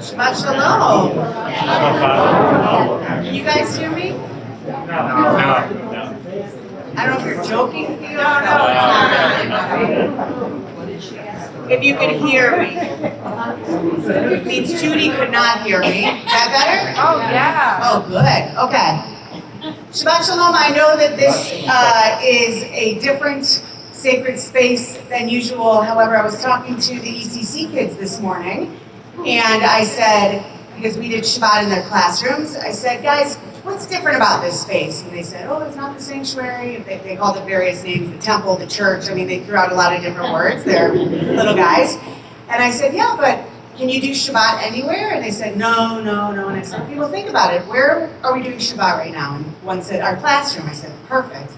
Shabbat Shalom. Can you guys hear me? No. I don't know if you're joking. No. If you could hear me. It means Judy could not hear me. Is that better? Oh, yeah. Oh, good. Okay. Shabbat Shalom. I know that this is a different sacred space than usual. However, I was talking to the ECC kids this morning, and I said, because we did Shabbat in their classrooms, I said, guys, what's different about this space? And they said, oh, it's not the sanctuary. They called it various names, the temple, the church. I mean, they threw out a lot of different words. They're little guys. And I said, yeah, but can you do Shabbat anywhere? And they said, no. And I said, okay, well, think about it. Where are we doing Shabbat right now? And one said, our classroom. I said, perfect.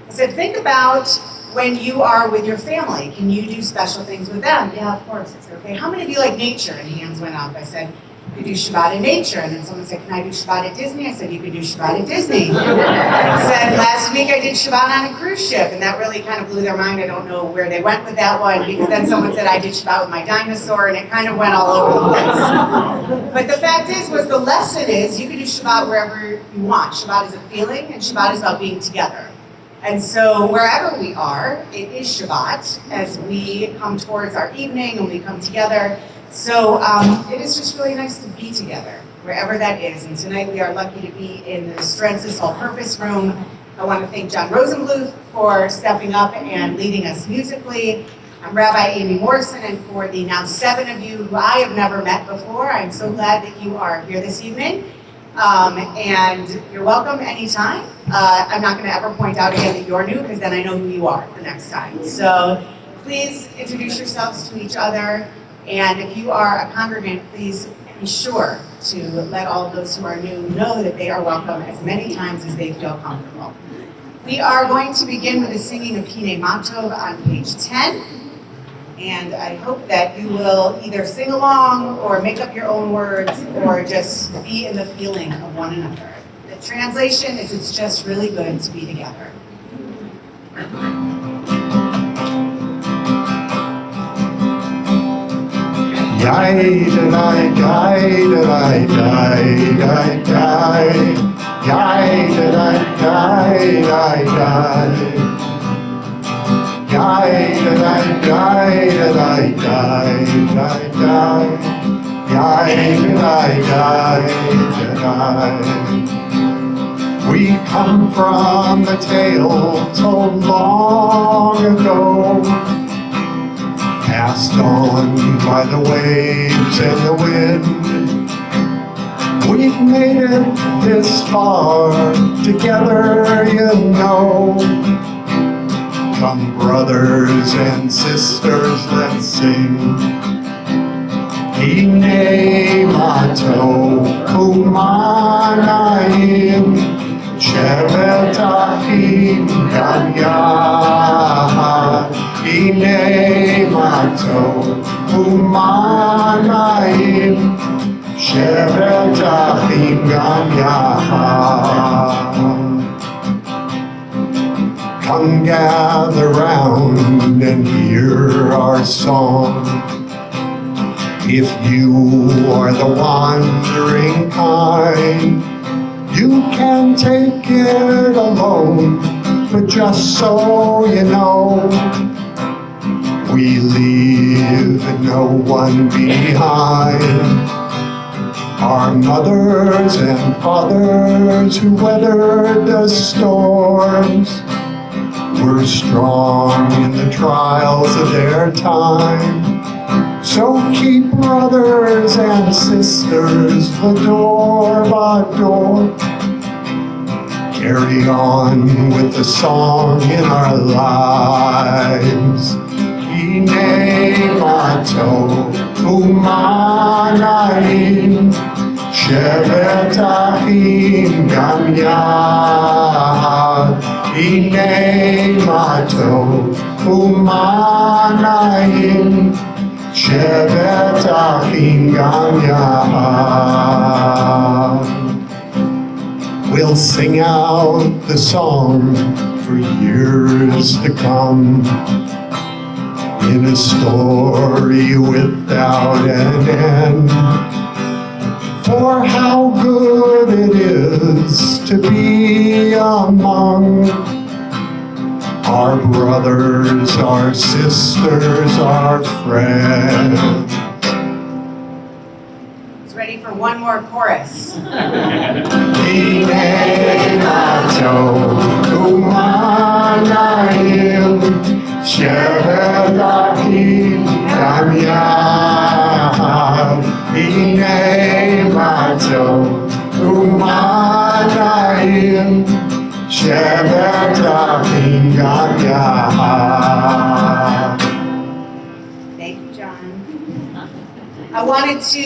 I said, think about when you are with your family. Can you do special things with them? Yeah, of course. I said, okay, how many of you like nature? And hands went up. I said, you could do Shabbat in nature. And then someone said, can I do Shabbat at Disney? I said, you could do Shabbat at Disney. I said, last week I did Shabbat on a cruise ship, and that really kind of blew their mind. I don't know where they went with that one, because then someone said I did Shabbat with my dinosaur, and it kind of went all over the place. But the fact is, the lesson is, you can do Shabbat wherever you want. Shabbat is a feeling, and Shabbat is about being together. And so wherever we are, it is Shabbat as we come towards our evening and we come together. So it is just really nice to be together, wherever that is. And tonight we are lucky to be in the Strengths All-Purpose Room. I want to thank John Rosenbluth for stepping up and leading us musically. I'm Rabbi Amy Morrison, and for the now 7 of you who I have never met before, I'm so glad that you are here this evening. And you're welcome anytime. I'm not going to ever point out again that you're new, because then I know who you are the next time. So please introduce yourselves to each other. And if you are a congregant, please be sure to let all of those who are new know that they are welcome as many times as they feel comfortable. We are going to begin with the singing of Pine Matov on page 10. And I hope that you will either sing along or make up your own words or just be in the feeling of one another. The translation is, it's just really good to be together. We come from a tale told long ago, passed on by the waves and the wind. We've made it this far together, you know. Come brothers and sisters, let's sing. Hine Mato Umanayim Shevet Achim Gam Yahad. Hine Mato Umanayim Shevet Achim Gam Yahad. Come gather round and hear our song. If you are the wandering kind, you can take it alone, but just so you know, we leave no one behind. Our mothers and fathers who weathered the storms were strong in the trials of their time. So keep brothers and sisters door by door. Carry on with the song in our lives. Hine Mato Umanayim Shevet Achim Gam Yahad. Hine Mato Umanayim Shevet Achim Gam Yahad. We'll sing out the song for years to come. in a story without an end. For how good it is to be among our brothers, our sisters, our friends. It's ready for one more chorus. Hine ato umanayim shevedachim yam. Hine ato umanayim shevedachim yam. Thank you, John. I wanted to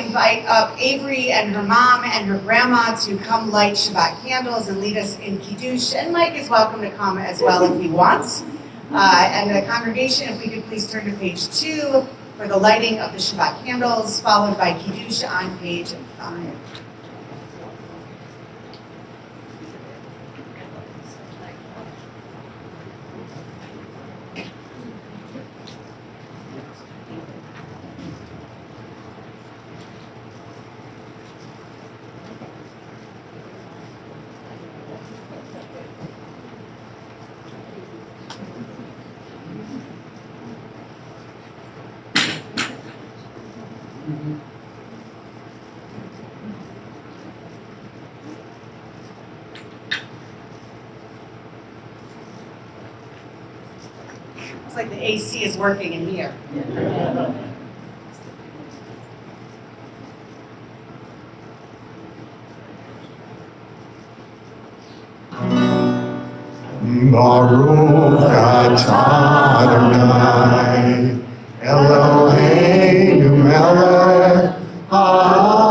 invite up Avery and her mom and her grandma to come light Shabbat candles and lead us in Kiddush. And Mike is welcome to come as well if he wants. And the congregation, if we could please turn to page 2 for the lighting of the Shabbat candles, followed by Kiddush on page 5. Looks like the AC is working in here. Baruch atah Adonai Eloheinu melech haolam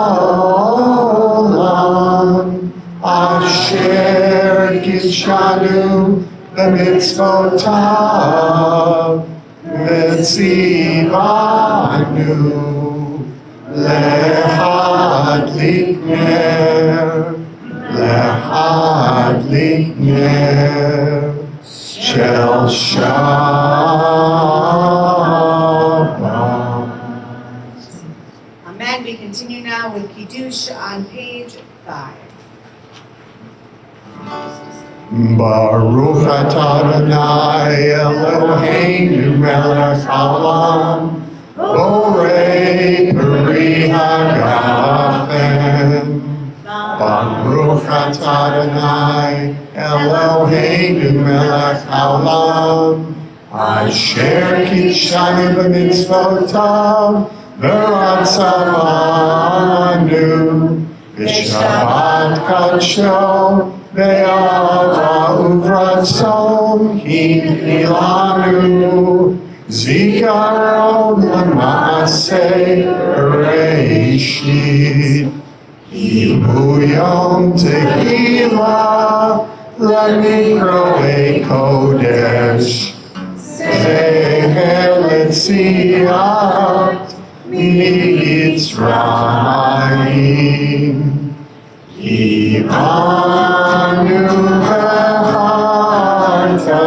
asher kidshanu b'mitzvotav v'tzivanu lehadlik ner להדליק נר של שבת. Amen. We continue now with Kiddush on page 5. Baruch atah Adonai Eloheinu melech haolam borei peri hagafen. Baruch atah Adonai Eloheinu melech haolam asher kidshanu b'mitzvotav v'ratzavanu b'shabbat kadsho ve'ahava uvratzon hinilanu zikaron l'maaseh Bereshit. Hibu Yom Tehillah L'Nikroei Kodesh Zeher L'Tziat Mitzrayim Ivanu V'Harta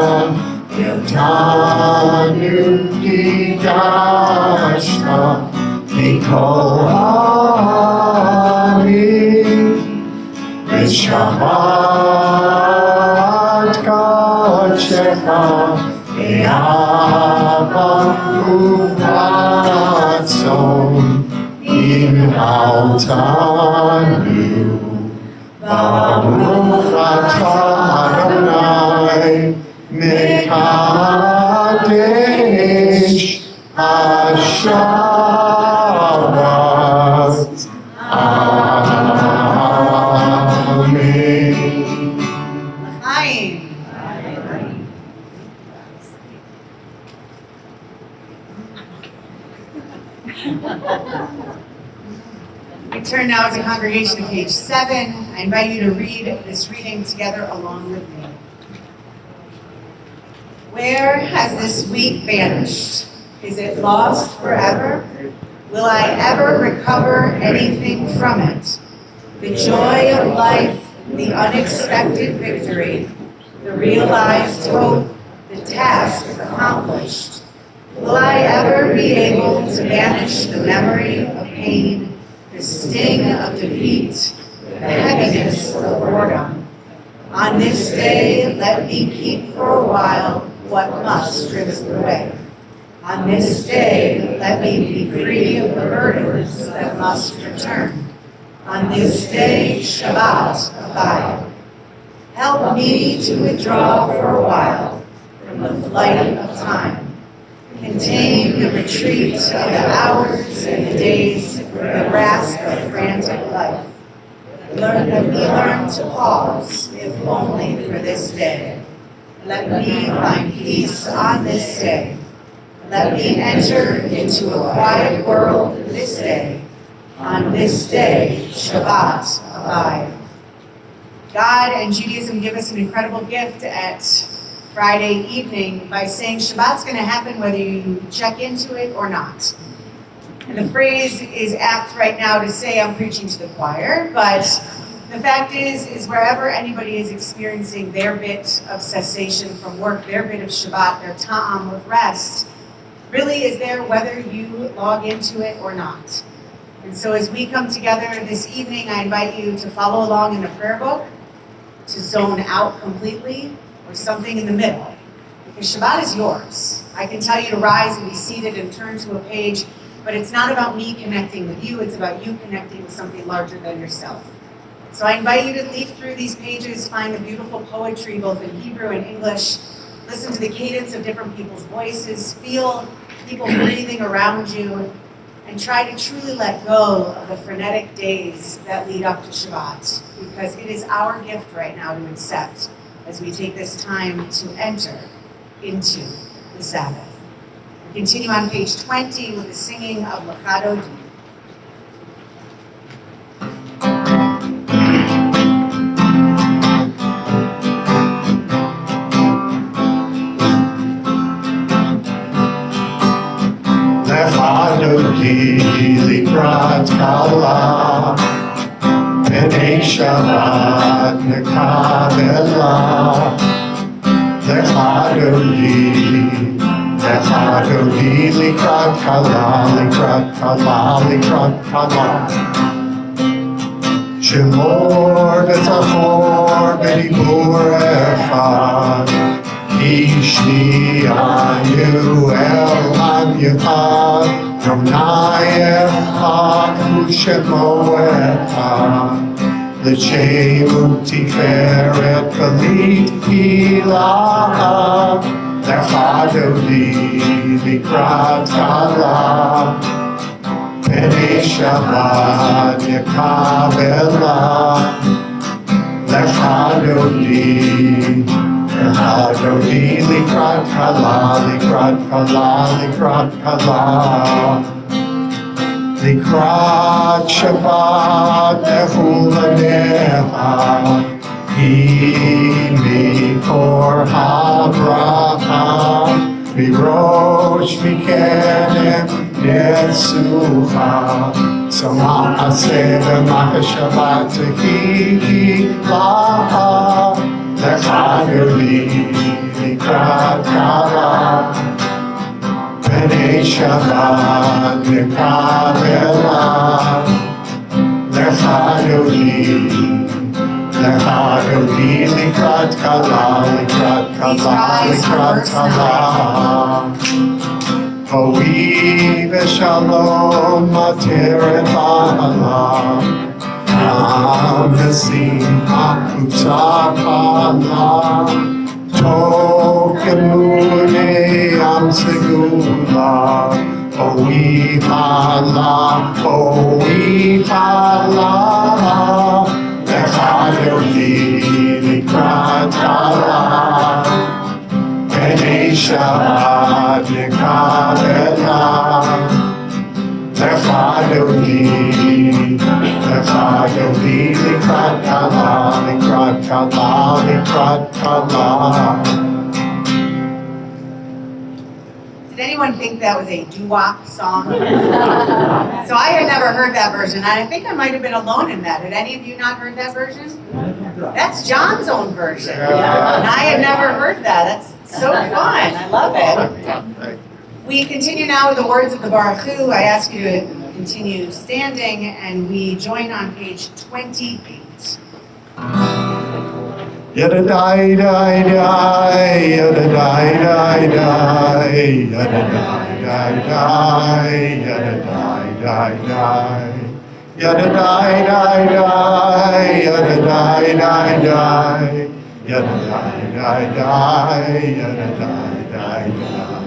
Yotanu Kidashta Mikol Shabbat Kadshecha Be'ava Uvratzon Inaltanu Baruch atah Adonai Mekadesh HaShabbat. We turn now as a congregation to page 7. I invite you to read this reading together along with me. Where has this week vanished? Is it lost forever? Will I ever recover anything from it? The joy of life, the unexpected victory, the realized hope, the task accomplished, Will I ever be able to banish the memory of pain, the sting of defeat, the heaviness of boredom? On this day, let me keep for a while what must strip away. On this day, let me be free of the burdens that must return. On this day, Shabbat abide. Help me to withdraw for a while from the flight of time. Contain the retreat of the hours and the days, the grasp of frantic life. Let me learn to pause, if only for this day. Let me find peace on this day. Let me enter into a quiet world this day. On this day, Shabbat abide. God and Judaism give us an incredible gift at Friday evening by saying Shabbat's going to happen whether you check into it or not. And the phrase is apt right now to say I'm preaching to the choir, but the fact is wherever anybody is experiencing their bit of cessation from work, their bit of Shabbat, their ta'am of rest, really is there whether you log into it or not. And so as we come together this evening, I invite you to follow along in the prayer book, to zone out completely, or something in the middle. Because Shabbat is yours. I can tell you to rise and be seated and turn to a page, but it's not about me connecting with you, it's about you connecting with something larger than yourself. So I invite you to leaf through these pages, find the beautiful poetry both in Hebrew and English, listen to the cadence of different people's voices, feel people breathing around you, and try to truly let go of the frenetic days that lead up to Shabbat, because it is our gift right now to accept as we take this time to enter into the Sabbath. We continue on page 20 with the singing of Lachado Di. Likrat kala, b'nei Shabbat nekabela. Lecha dodi, likrat kala, likrat kala, likrat kala. Shemor v'tachor b'dibur echad, Ishni anu el amichad. From Nayecha Ushemo Echad, L'Shem Tiferet Kalit Hilah, Lecha Dodi Likrat Kala, B'nei Shabbat Yekabela, Lecha Dodi. Dodi likrat kala, likrat kala, likrat kala. Likrat Shabbat nechuvanecha, hi mikor habracha, mirosh mikenem netzucha. So ma'aseh v'ma'aseh Shabbat tehi laha. Lecha dodi likrat kala, b'nei Shabbat nekabela. Lecha dodi likrat kala, likrat kala, likrat kala. Hoi v'shalom materet ba'ala. Amnesim akutakala, tokemune amsegula, hoi hala, lecha dodi likrat kala, b'nei Shabbat nekabela. Lecha dodi likrat kala, likrat kala, likrat kala. Did anyone think that was a doo-wop song? So I had never heard that version, and I think I might have been alone in that. Had any of you not heard that version? That's John's own version, and I had never heard that. That's so fun. I love it. We continue now with the words of the Baruch Hu. I ask you to continue standing, and we join on page 28. Yada die die die, yada die die die, yada die die die, yada die die die, yada die die die, yada die die die, yada die die die, yada die die die.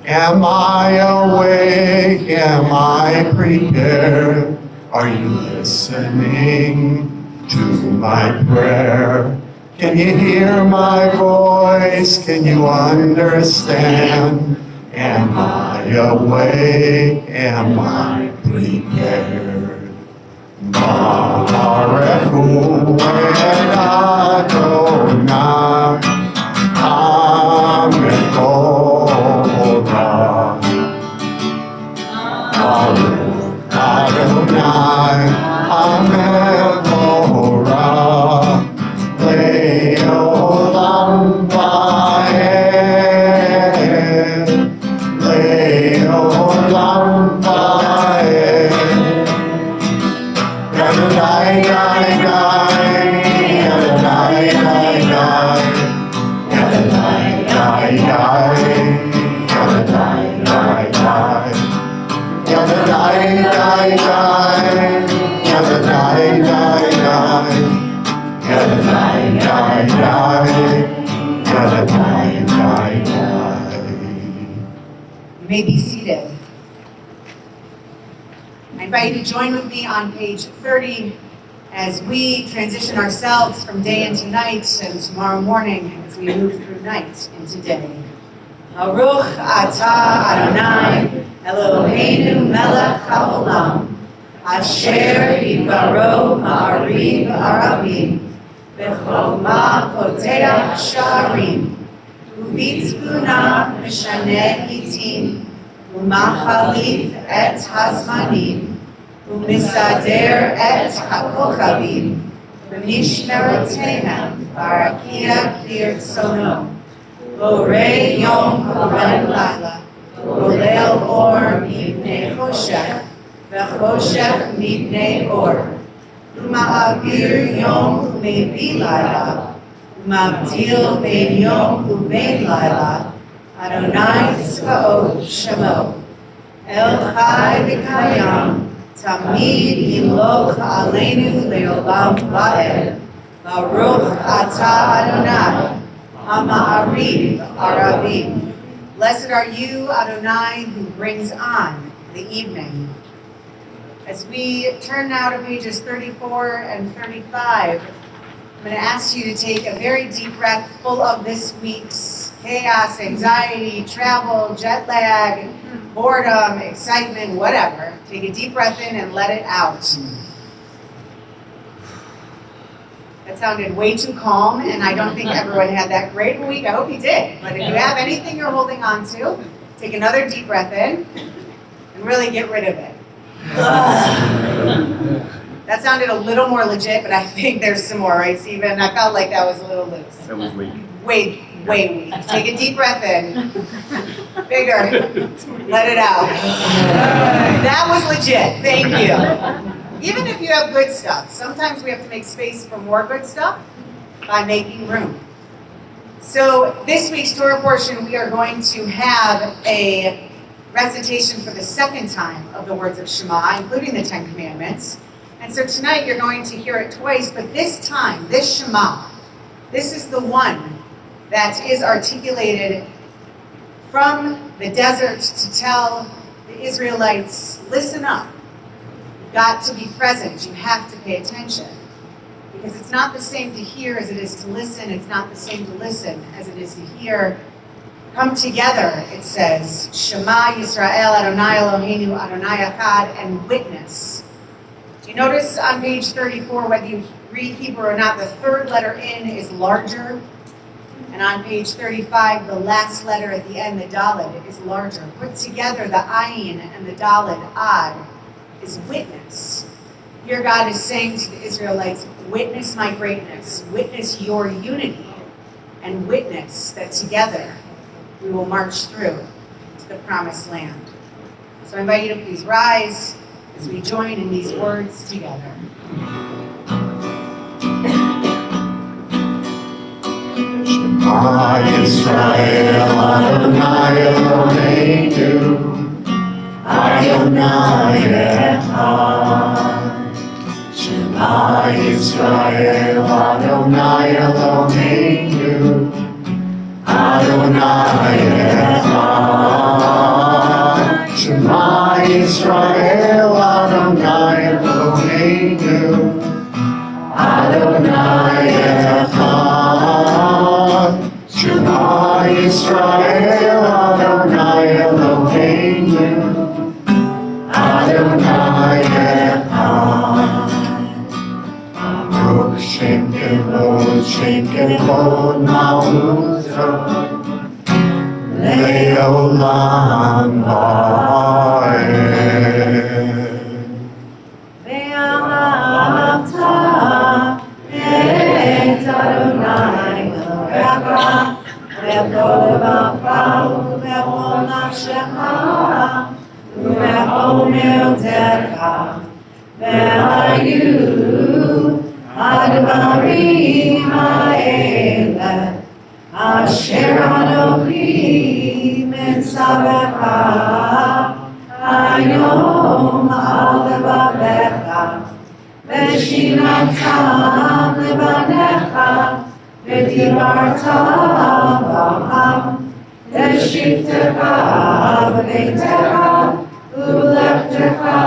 Am I awake? Am I prepared? Are you listening to my prayer? Can you hear my voice? Can you understand? Am I awake? Am I prepared? Ma'arefu et Adonai, Amekorah. Baruch Adonai, Amekorah. Le'olam va'ed, le'olam va'ed. Yadadai, dai, dai, yadadai, dai, dai, yadadai, dai, dai, yadadai, dai, dai, yadadai, dai, dai, yadadai, dai, dai. Yadadai, dai, dai, yadadai, dai, dai. You may be seated. I invite you to join with me on page 30 as we transition ourselves from day into night and tomorrow morning as we move through night into day. Baruch atah Adonai Eloheinu melech haolam asher yibaro ma'ariv arabim v'chokmah poteach sha'arim u'bitzvuna meshaneh hitim u'machalif et hazmanim u'misader et hakochavim v'mishmerotehem barakia kirtzono borei yom koren laila golel or mipnei choshech v'choshech mipnei or u'ma'avir yom u'mevi laila u'mavdil ben yom u'ben laila Adonai Tzvaot Shemo El Chai V'Kayam Tamid Yimloch Aleinu Leolam Va'ed Baruch Atah Adonai Ha'ma'ariv Arabim. Blessed are you, Adonai, who brings on the evening. As we turn now to pages 34 and 35, I'm going to ask you to take a very deep breath full of this week's chaos, anxiety, travel, jet lag, boredom, excitement, whatever. Take a deep breath in and let it out. That sounded way too calm, and I don't think everyone had that great a week. I hope you did. But if you have anything you're holding on to, take another deep breath in and really get rid of it. That sounded a little more legit, but I think there's some more, right, Stephen? I felt like that was a little loose. That was weak. Way weak. Take a deep breath in. Bigger. Let it out. That was legit. Thank you. Even if you have good stuff, sometimes we have to make space for more good stuff by making room. So this week's Torah portion, we are going to have a recitation for the second time of the words of Shema, including the Ten Commandments. And so tonight you're going to hear it twice, but this time, this Shema, this is the one that is articulated from the desert to tell the Israelites, listen up. You've got to be present. You have to pay attention. Because it's not the same to hear as it is to listen. It's not the same to listen as it is to hear. Come together, it says, Shema Yisrael Adonai Eloheinu Adonai Echad, and witness. Do you notice on page 34, whether you read Hebrew or not, the third letter in is larger? And on page 35, the last letter at the end, the Daled, is larger. Put together, the Ayin and the Daled, Ad, is witness. Here God is saying to the Israelites, witness my greatness, witness your unity, and witness that together we will march through. the promised land. So I invite you to please rise as we join in these words together. Shema Yisrael, Adonai Eloheinu, Adonai Echad. Shema Yisrael, Adonai Eloheinu, Adonai Echad. Shema Yisrael, Adonai Eloheinu, Adonai Echad. Shema Yisrael, Adonai Eloheinu, Adonai Echad. Baruch Shem Kevod Malchuto, Le'olam Va'ed. Ve'ahavta et Adonai Elohecha b'kol levacha u'b'chol nafshecha u'b'chol me'otecha ve'hayu advarim ha'ele asher Anochi mitzavecha hayom al levavecha v'shinantam levanecha v'dibarta b'ham v'shivtecha b'beitecha u'lechtecha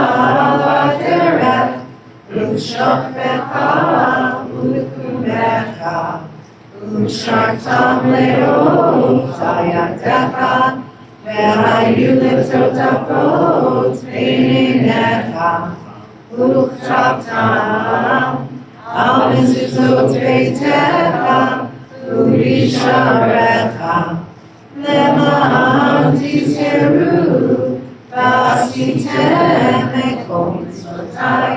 b'derech u'shokbecha u'kumecha u'shartam le'ot hayadecha ve'hayu litotavot b'einecha u'chaptam al mezuzot beitecha u'risharecha le'ma'an tizkeru v'asitem ekol mitzvotai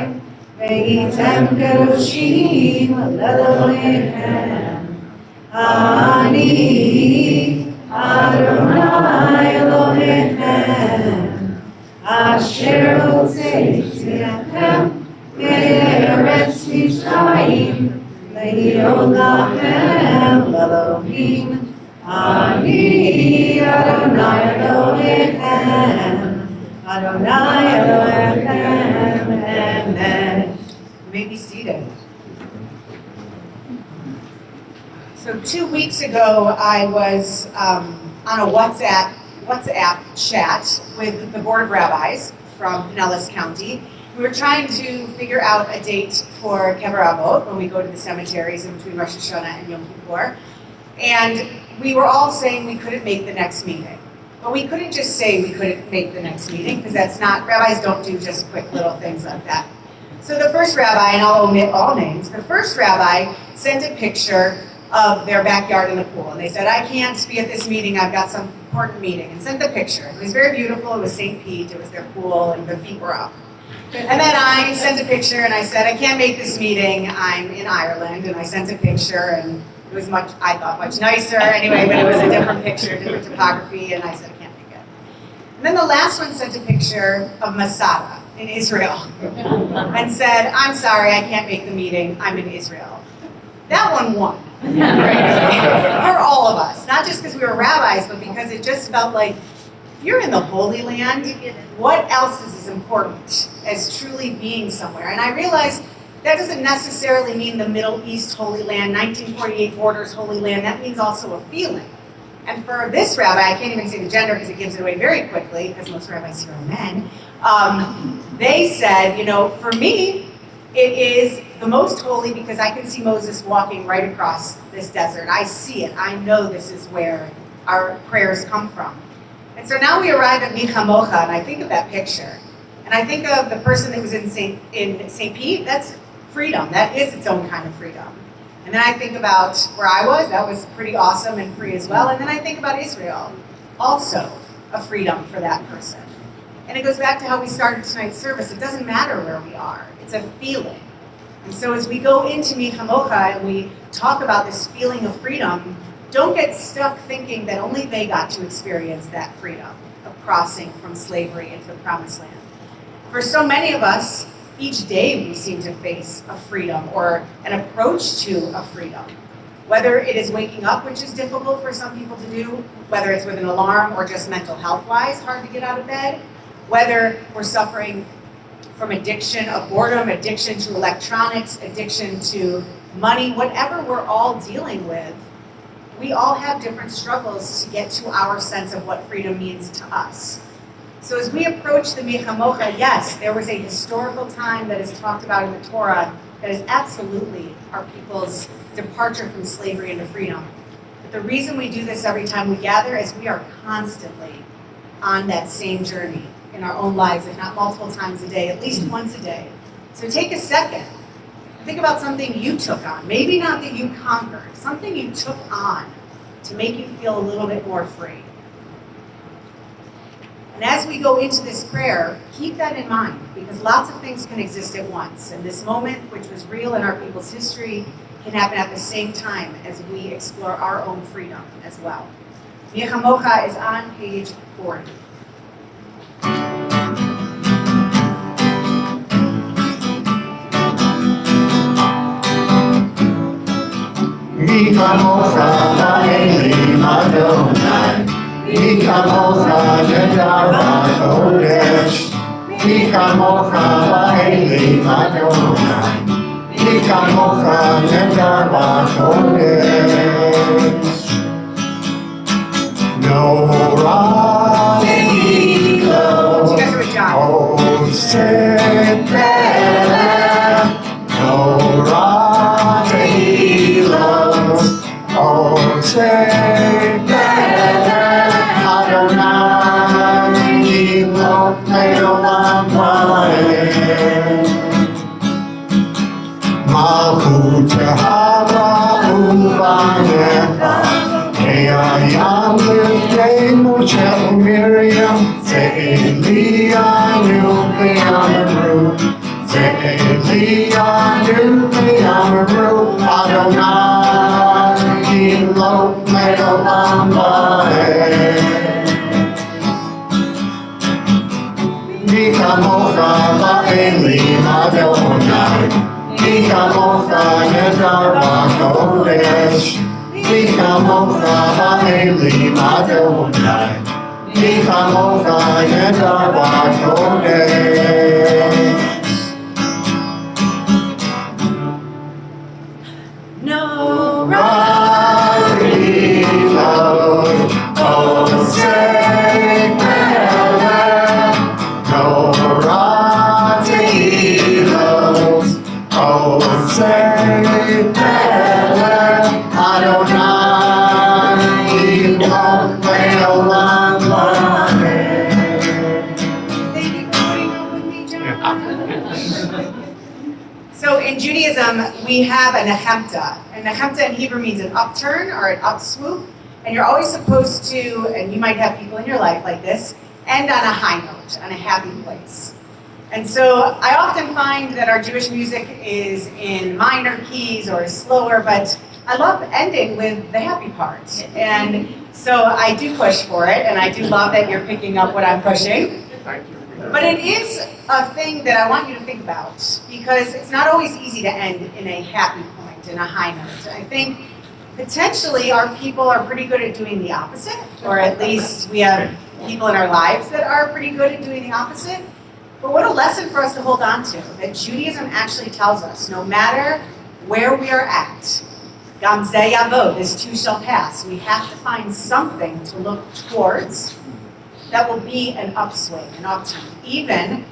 ve'item kedoshim le'elohechem. Ani Adonai Elohechem asher hotzeiti lechem me'eretz Mitzrayim le'hiyot lachem Elohim. Ani Adonai Elohechem, Adonai Elohechem. Amen. You may be seated. So 2 weeks ago, I was on a WhatsApp chat with the Board of Rabbis from Pinellas County. We were trying to figure out a date for Kever Avot when we go to the cemeteries in between Rosh Hashanah and Yom Kippur. And we were all saying we couldn't make the next meeting. But we couldn't just say we couldn't make the next meeting, because that's not, rabbis don't do just quick little things like that. So the first rabbi, and I'll omit all names, the first rabbi sent a picture of their backyard in the pool. And they said, I can't be at this meeting, I've got some important meeting, and sent the picture. It was very beautiful, it was St. Pete, it was their pool, and their feet were up. And then I sent a picture and I said, I can't make this meeting, I'm in Ireland, and I sent a picture, and it was much, I thought, much nicer anyway, but it was a different picture, different topography, and I said, I can't make it. And then the last one sent a picture of Masada in Israel and said, I'm sorry, I can't make the meeting, I'm in Israel. That one won. For all of us, not just because we were rabbis, but because it just felt like, if you're in the Holy Land, what else is as important as truly being somewhere? And I realized that doesn't necessarily mean the Middle East Holy Land, 1948 borders Holy Land. That means also a feeling. And for this rabbi, I can't even say the gender because it gives it away very quickly, because most rabbis here are men. They said, you know, for me, it is the most holy because I can see Moses walking right across this desert. I see it. I know this is where our prayers come from. And so now we arrive at Michamocha, and I think of that picture. And I think of the person that was in St. Pete. That's freedom. That is its own kind of freedom. And then I think about where I was. That was pretty awesome and free as well. And then I think about Israel. Also a freedom for that person. And it goes back to how we started tonight's service. It doesn't matter where we are. It's a feeling. And so as we go into Michamocha and we talk about this feeling of freedom, don't get stuck thinking that only they got to experience that freedom. Of crossing from slavery into the promised land. For so many of us, each day we seem to face a freedom or an approach to a freedom. Whether it is waking up, which is difficult for some people to do, whether it's with an alarm or just mental health-wise, hard to get out of bed, whether we're suffering from addiction of boredom, addiction to electronics, addiction to money, whatever we're all dealing with, we all have different struggles to get to our sense of what freedom means to us. So as we approach the Michamocha, yes, there was a historical time that is talked about in the Torah that is absolutely our people's departure from slavery into freedom. But the reason we do this every time we gather is we are constantly on that same journey in our own lives, if not multiple times a day, at least once a day. So take a second. Think about something you took on. Maybe not that you conquered, something you took on to make you feel a little bit more free. And as we go into this prayer, keep that in mind, because lots of things can exist at once. And this moment, which was real in our people's history, can happen at the same time as we explore our own freedom as well. Michamocha is on page 40. Michamocha Elohim Adonai, Michamocha Nedar Kodesh, Michamocha Elohim Adonai, Michamocha Nedar Kodesh. No Radiklo, You guys do a job. Oh Sepele, no Radiklo, Oh Sepele, Adonai, Nilo, Leolam Vaed. Malchut Yahweh Uvanecha, Hayam Lifnei Moshe Miriam, Ze'eliyanu Ve'amaru, Ze'eliyanu Ve'amaru, Adonai, Nilo, Leolam Vaed. Michamocha Elohim Adonai, Michamocha Nedar Kodesh, Michamocha Elohim Adonai, Michamocha Nedar Kodesh. No Radiklo, Oh Sepele, no Radiklo, Oh Sepele, Adonai, Nilo, Leolam Vaed. Thank you for putting up with me, John. So in Judaism, we have a nechemta. And nechemta in Hebrew means an upturn or an upswoop. And you're always supposed to, and you might have people in your life like this, end on a high note, on a happy place. And so I often find that our Jewish music is in minor keys or is slower, but I love ending with the happy part. And so I do push for it, and I do love that you're picking up what I'm pushing. But it is a thing that I want you to think about, because it's not always easy to end in a happy point, in a high note. I think potentially our people are pretty good at doing the opposite, or at least we have people in our lives that are pretty good at doing the opposite. But what a lesson for us to hold on to, that Judaism actually tells us, no matter where we are at, Gam zeh yavod, this too shall pass. We have to find something to look towards that will be an upswing, an upturn. Even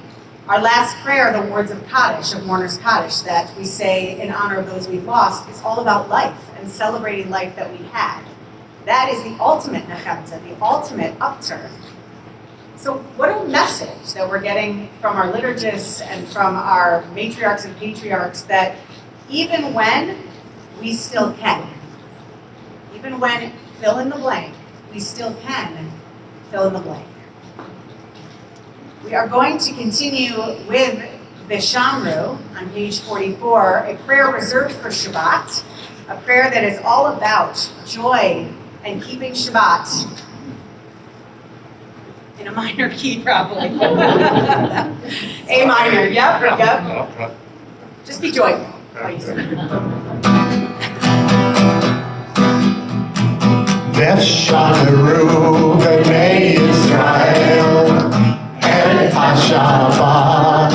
our last prayer, the words of Kaddish, of Mourner's Kaddish, that we say in honor of those we've lost, is all about life and celebrating life that we had. That is the ultimate nechemta, the ultimate upturn. So what a message that we're getting from our liturgists and from our matriarchs and patriarchs, that even when we still can, even when fill in the blank, we still can fill in the blank. We are going to continue with the Shamru on page 44, a prayer reserved for Shabbat, a prayer that is all about joy and keeping Shabbat. in a minor key, probably. A minor, yep. Just be joyful, please. Veshaneru b'nei Yisrael et HaShabbat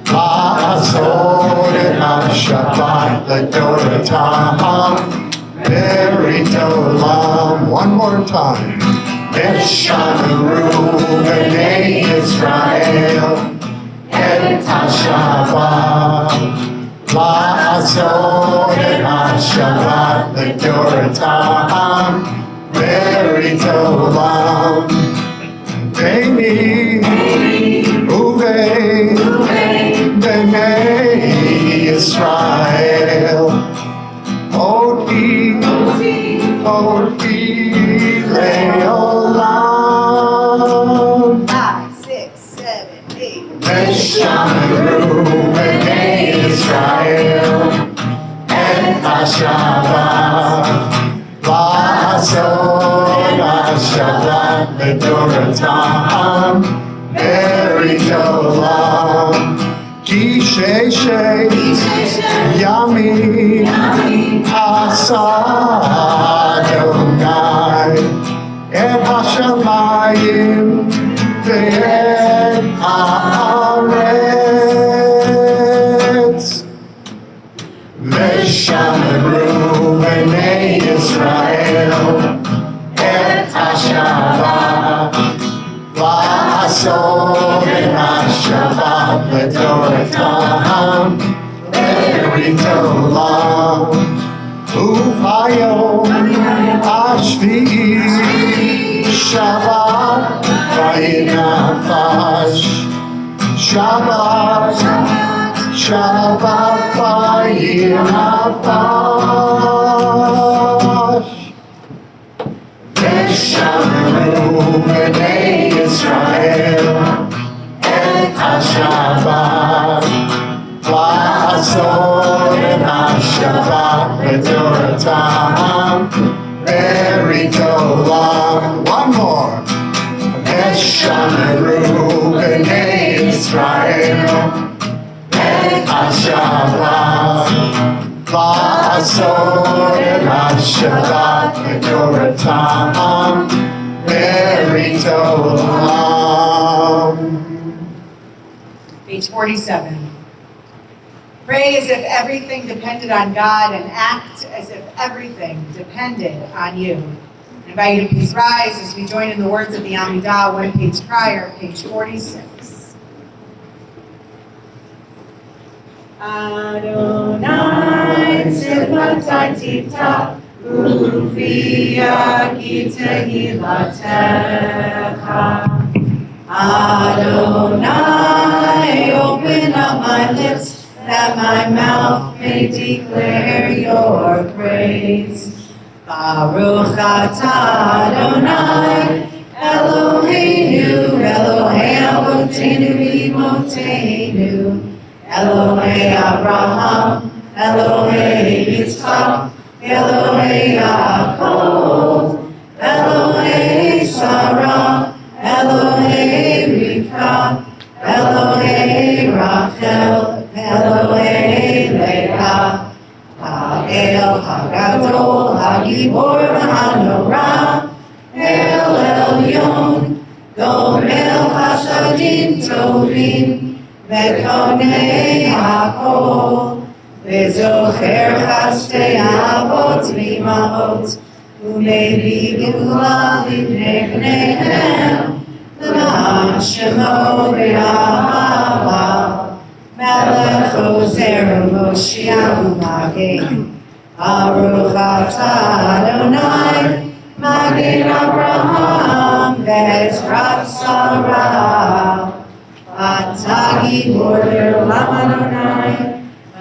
la'asod et HaShabbat l'Toratam berit olam. One more time. Veshaneru b'nei Yisrael et HaShabbat la'asod et HaShabbat l'Toratam berit olam. Beini uvein b'nei Yisrael oti le'olam. 5, 6, 7, 8. Veshaneru b'nei Yisrael et HaShabbat la'asod HaShabbat l'Toratam berit olam. Ki sheshet yamim asa Adonai et hashamayim ve'et haaretz. Veshaneru b'nei Yisrael et HaShabbat la'asod et HaShabbat l'Toratam berit olam. Uvayom hashvi'i Shabbat vayinafash. Shabbat vayinafash. Veshaneru b'nei Yisrael et HaShabbat la'asod et HaShabbat l'Toratam berit olam. One more. Veshaneru b'nei Yisrael et HaShabbat la'asod et HaShabbat l'Toratam berit olam. Page 47. Pray as if everything depended on God and act as if everything depended on you. I invite you to please rise as we join in the words of the Amidah, one page prior, page 46. Adonai tzivatativta uvia kitehilatecha. Adonai, open up my lips that my mouth may declare your praise. Baruch atah Adonai, Eloheinu, Elohei Avotenu v'Imotenu, Elohei Abraham, Elohei Yitzchak, Elohei Yaakov, Elohei Sarah, Elohei Rivka, Elohei Rachel, Elohei Leah, Ha'el Hagadol, Hagibor V'Hanorah, El Elyon, Gomel Hashadim Tovim, Vekonei Hakol, Vezocher Chastei Avot V'Imahot, Umevi Gula Livnei Bneihem, L'ma'an Shemo V'Yahava, Melech Ozer Moshiach U'Magen, Baruch atah Adonai, Magen Abraham, Ve'ezrat Sarah, Atah Gibor L'Olam Adonai,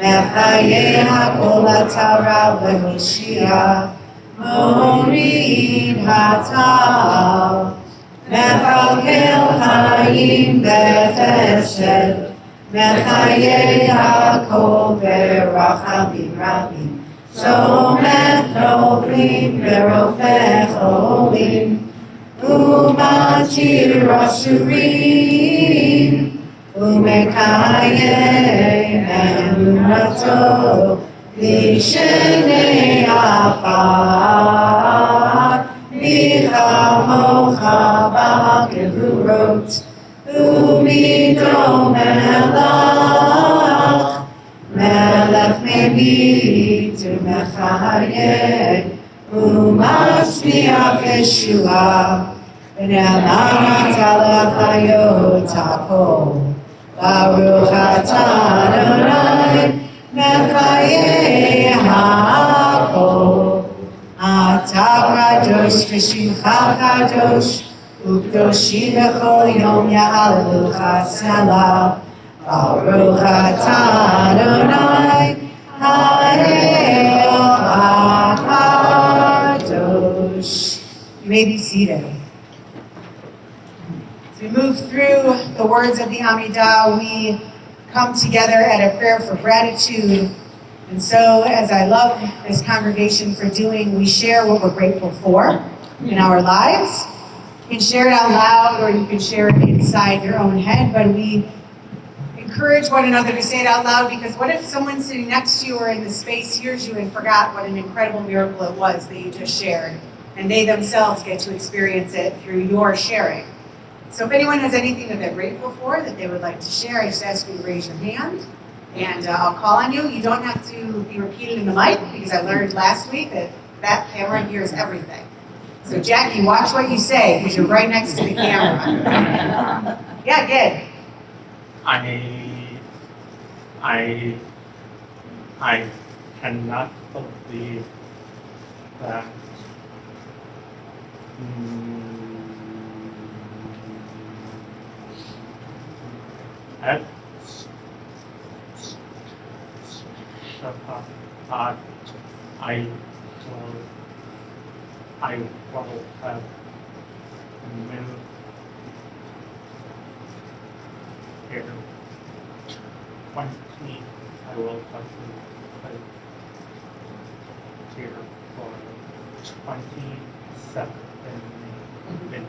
Mechayeh HaKol Atara V'Moshiach, Morid Hatal, Mechakel Chaim B'Chesed, Mechayeh HaKol V'Rachamim Rabim, Somech Noflim V'Rofech Olim, Umatir Asurim, Umekayem Emunato, Lishenei Afar, Michamocha Ba'Gevurot, Umidom Melech, Melech Memit Umechayem, Umasmiach Yeshua, V'ne'amanat alech hayot hakol, Baruch atah Adonai, Mechayeh hakol. Atah kadosh v'shimcha kadosh, U'kdoshim b'chol yom ya'alelucha selah. Baruch atah Adonai, Ha'el HaKadosh. You may be seated. As we move through the words of the Amidah, we come together at a prayer for gratitude. And so, as I love this congregation for doing, we share what we're grateful for in our lives. You can share it out loud or you can share it inside your own head, but we encourage one another to say it out loud, because what if someone sitting next to you or in the space hears you and forgot what an incredible miracle it was that you just shared, and they themselves get to experience it through your sharing. So if anyone has anything that they're grateful for that they would like to share, I just ask you to raise your hand, and I'll call on you. You don't have to be repeated in the mic, because I learned last week that that camera hears everything. So Jackie, watch what you say, because you're right next to the camera. Yeah, good. I cannot believe that at Shabbat I will have moved here 20. I will have lived here for 27 years.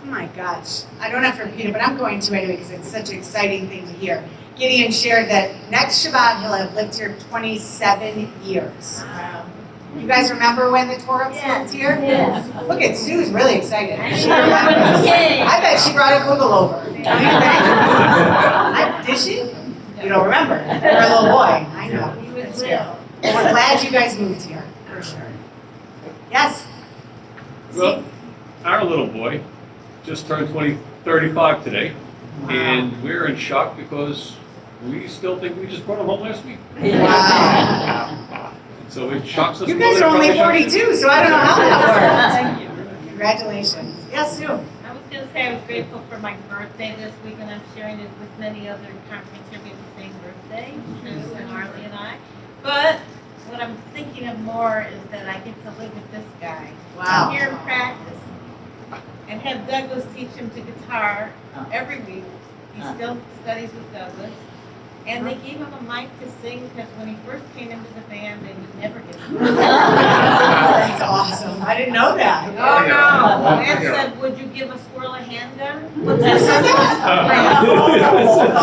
Oh my gosh, I don't have to repeat it, but I'm going to anyway because it's such an exciting thing to hear. Gideon shared that next Shabbat he'll have lived here 27 years. Wow. You guys remember when the Torah lived here? Yes. Look at Sue's really excited. She remembers. I bet she brought a kugel over. Did she? You don't remember. You're a little boy. I know. He was little. Well, we're glad you guys moved here, for sure. Yes? Well, our little boy just turned 35 today, and we're in shock because we still think we just brought him home last week. Wow. So it shocks us. You guys are only 42, so I don't know how that works. Thank you. Congratulations. Yes, Sue? I was going to say I was grateful for my birthday this week, and I'm sharing it with many other conference here. We have the same birthday, Drew and Arlie and I. But what I'm thinking of more is that I get to live with this guy. Wow. Here in practice. And have Douglas teach him to guitar every week. He still studies with Douglas. And they gave him a mic to sing because when he first came into the band, they would never get him. That's awesome. I didn't know that. Oh, no. And said, would you give a squirrel a handgun? Oh,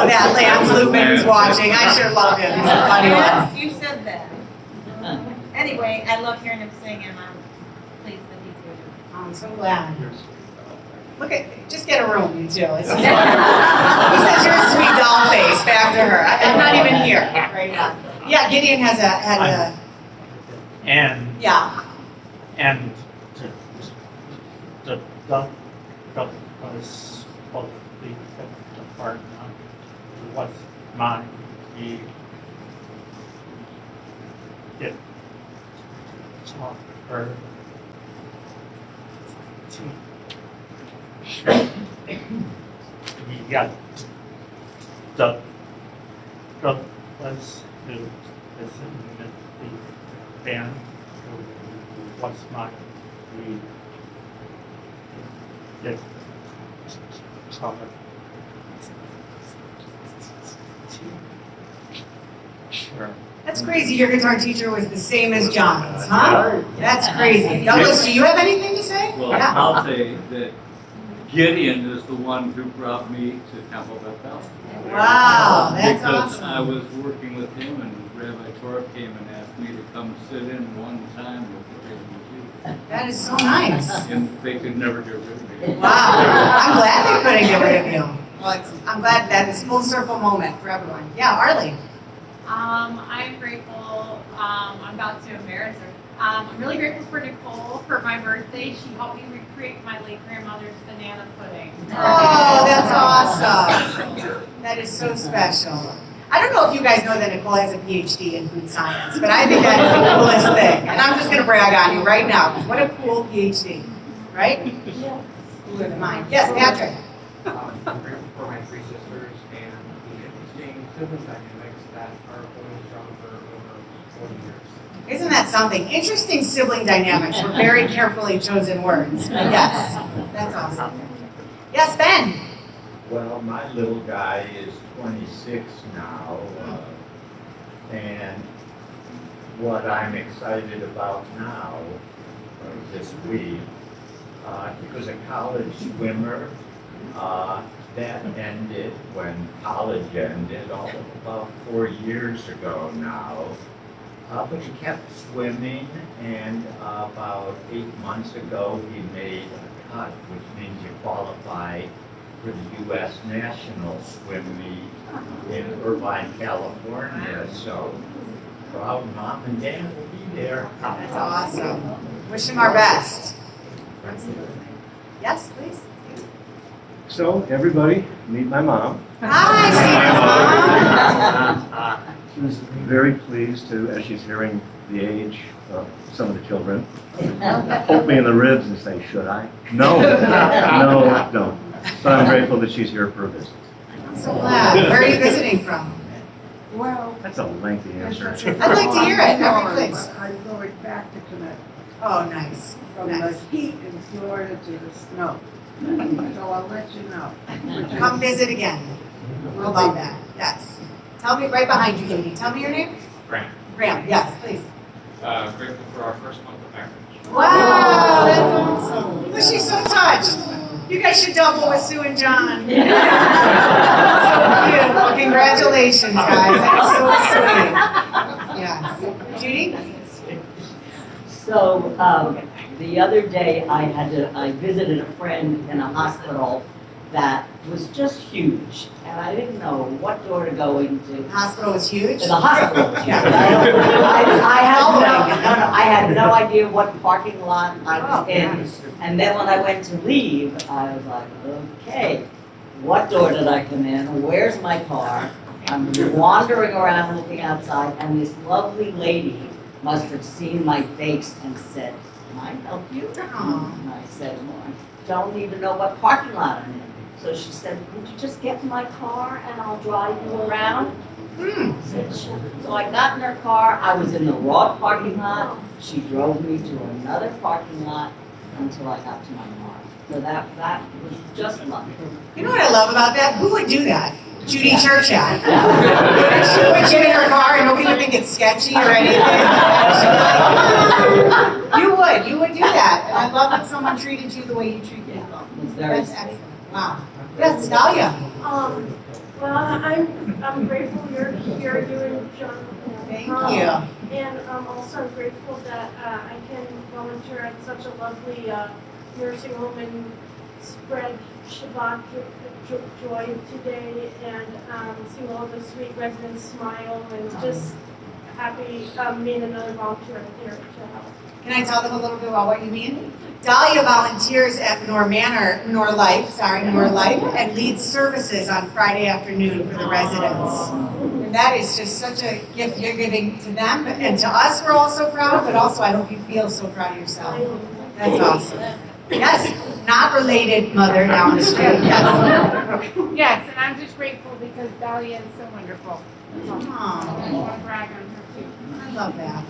that Lance Lupin is watching. I sure love him. He's a funny one. Yes, you said that. Anyway, I love hearing him sing, and I'm pleased that he's here. I'm so glad. Look at, just get a room, you two. It's he says your sweet doll face back to her. I'm not even here right now. Yeah, Gideon had a. And Yeah. and the was supposed to be the partner was mine. He did talk her to we got the was who is in the band who was mine. We did talk sure. That's crazy. Your guitar teacher was the same as John's, huh? That's crazy. Douglas, do you have anything to say? Well, Yeah. I'll say that Gideon is the one who brought me to Temple Beth-El. Wow, that's Because awesome. I was working with him and Rabbi Torah came and asked me to come sit in one time with the Gideon. That is so nice. And they could never get rid of me. Wow. I'm glad they couldn't get rid of you. Well, I'm glad that is full circle moment for everyone. Yeah, Arlie. I'm grateful. I'm about to embarrass her. I'm really grateful for Nicole for my birthday. She helped me recreate my late grandmother's banana pudding. Oh, that's awesome. That is so special. I don't know if you guys know that Nicole has a PhD in food science, but I think that is the coolest thing. And I'm just going to brag on you right now, because what a cool PhD, right? Yes. Cooler than mine. Yes, Patrick. I'm grateful for my three sisters and the interesting sibling dynamics that are holding strong for over 40 years. Isn't that something? Interesting sibling dynamics were very carefully chosen words. But yes, that's awesome. Yes, Ben. Well, my little guy is 26 now, and what I'm excited about now, this week, he was a college swimmer. That ended when college ended, all of about 4 years ago now. But he kept swimming, and about 8 months ago, he made a cut, which means you qualify for the U.S. National Swim Meet in Irvine, California. So proud mom and dad will be there. That's awesome. Wish him our best. Yes, please. So, everybody, meet my mom. Hi, Stephen's mom. She was very pleased to, as she's hearing the age of some of the children, poke me in the ribs and say, should I? No, no, don't. But I'm grateful that she's here for a visit. I'm so glad. Where are you visiting from? Well, That's a lengthy answer. I'd like to hear it. Every place. I'm going back to Connecticut, Oh, nice. from the heat in Florida to the snow. So I'll let you know. Come visit again. We'll love that. Yes. Tell me right behind you, Katie. Tell me your name. Grant, Graham. Yes, please. grateful for our first month of marriage. Wow, that's awesome. Well, she's so touched. You guys should double with Sue and John. So cute. Well, congratulations, guys. That's so sweet. Yeah. Judy? So the other day I visited a friend in a hospital that was just huge, and I didn't know what door to go into. The hospital was huge? The hospital was huge. I had no idea what parking lot I was in. And then when I went to leave, I was like, okay, what door did I come in? Where's my car? I'm wandering around looking outside, and this lovely lady must have seen my face and said, can I help you? And I said, well, I don't even know what parking lot I'm in. So she said, would you just get in my car and I'll drive you around? I said, sure. So I got in her car. I was in the wrong parking lot. She drove me to another parking lot until I got to my car. So that was just lucky. You know what I love about that? Who would do that? Judy Churchat. She put you in her car and nobody would think it's sketchy or anything. You would do that. And I love that someone treated you the way you treat people. That's excellent. Wow. Yes, Dahlia. Well, I'm grateful you're here, you and John. Thank you. And also I'm grateful that I can volunteer at such a lovely nursing home and spread Shabbat joy today and seeing all the sweet residents smile and just happy being another volunteer here to help. Can I tell them a little bit about what you mean? Dahlia volunteers at Nor Life, and leads services on Friday afternoon for the residents. And that is just such a gift you're giving to them, and to us we're all so proud, but also I hope you feel so proud of yourself. That's awesome. Yes, not related mother down the street. Yes. Yes, and I'm just grateful because Dahlia is so wonderful. So I just want to brag on her too. I love that.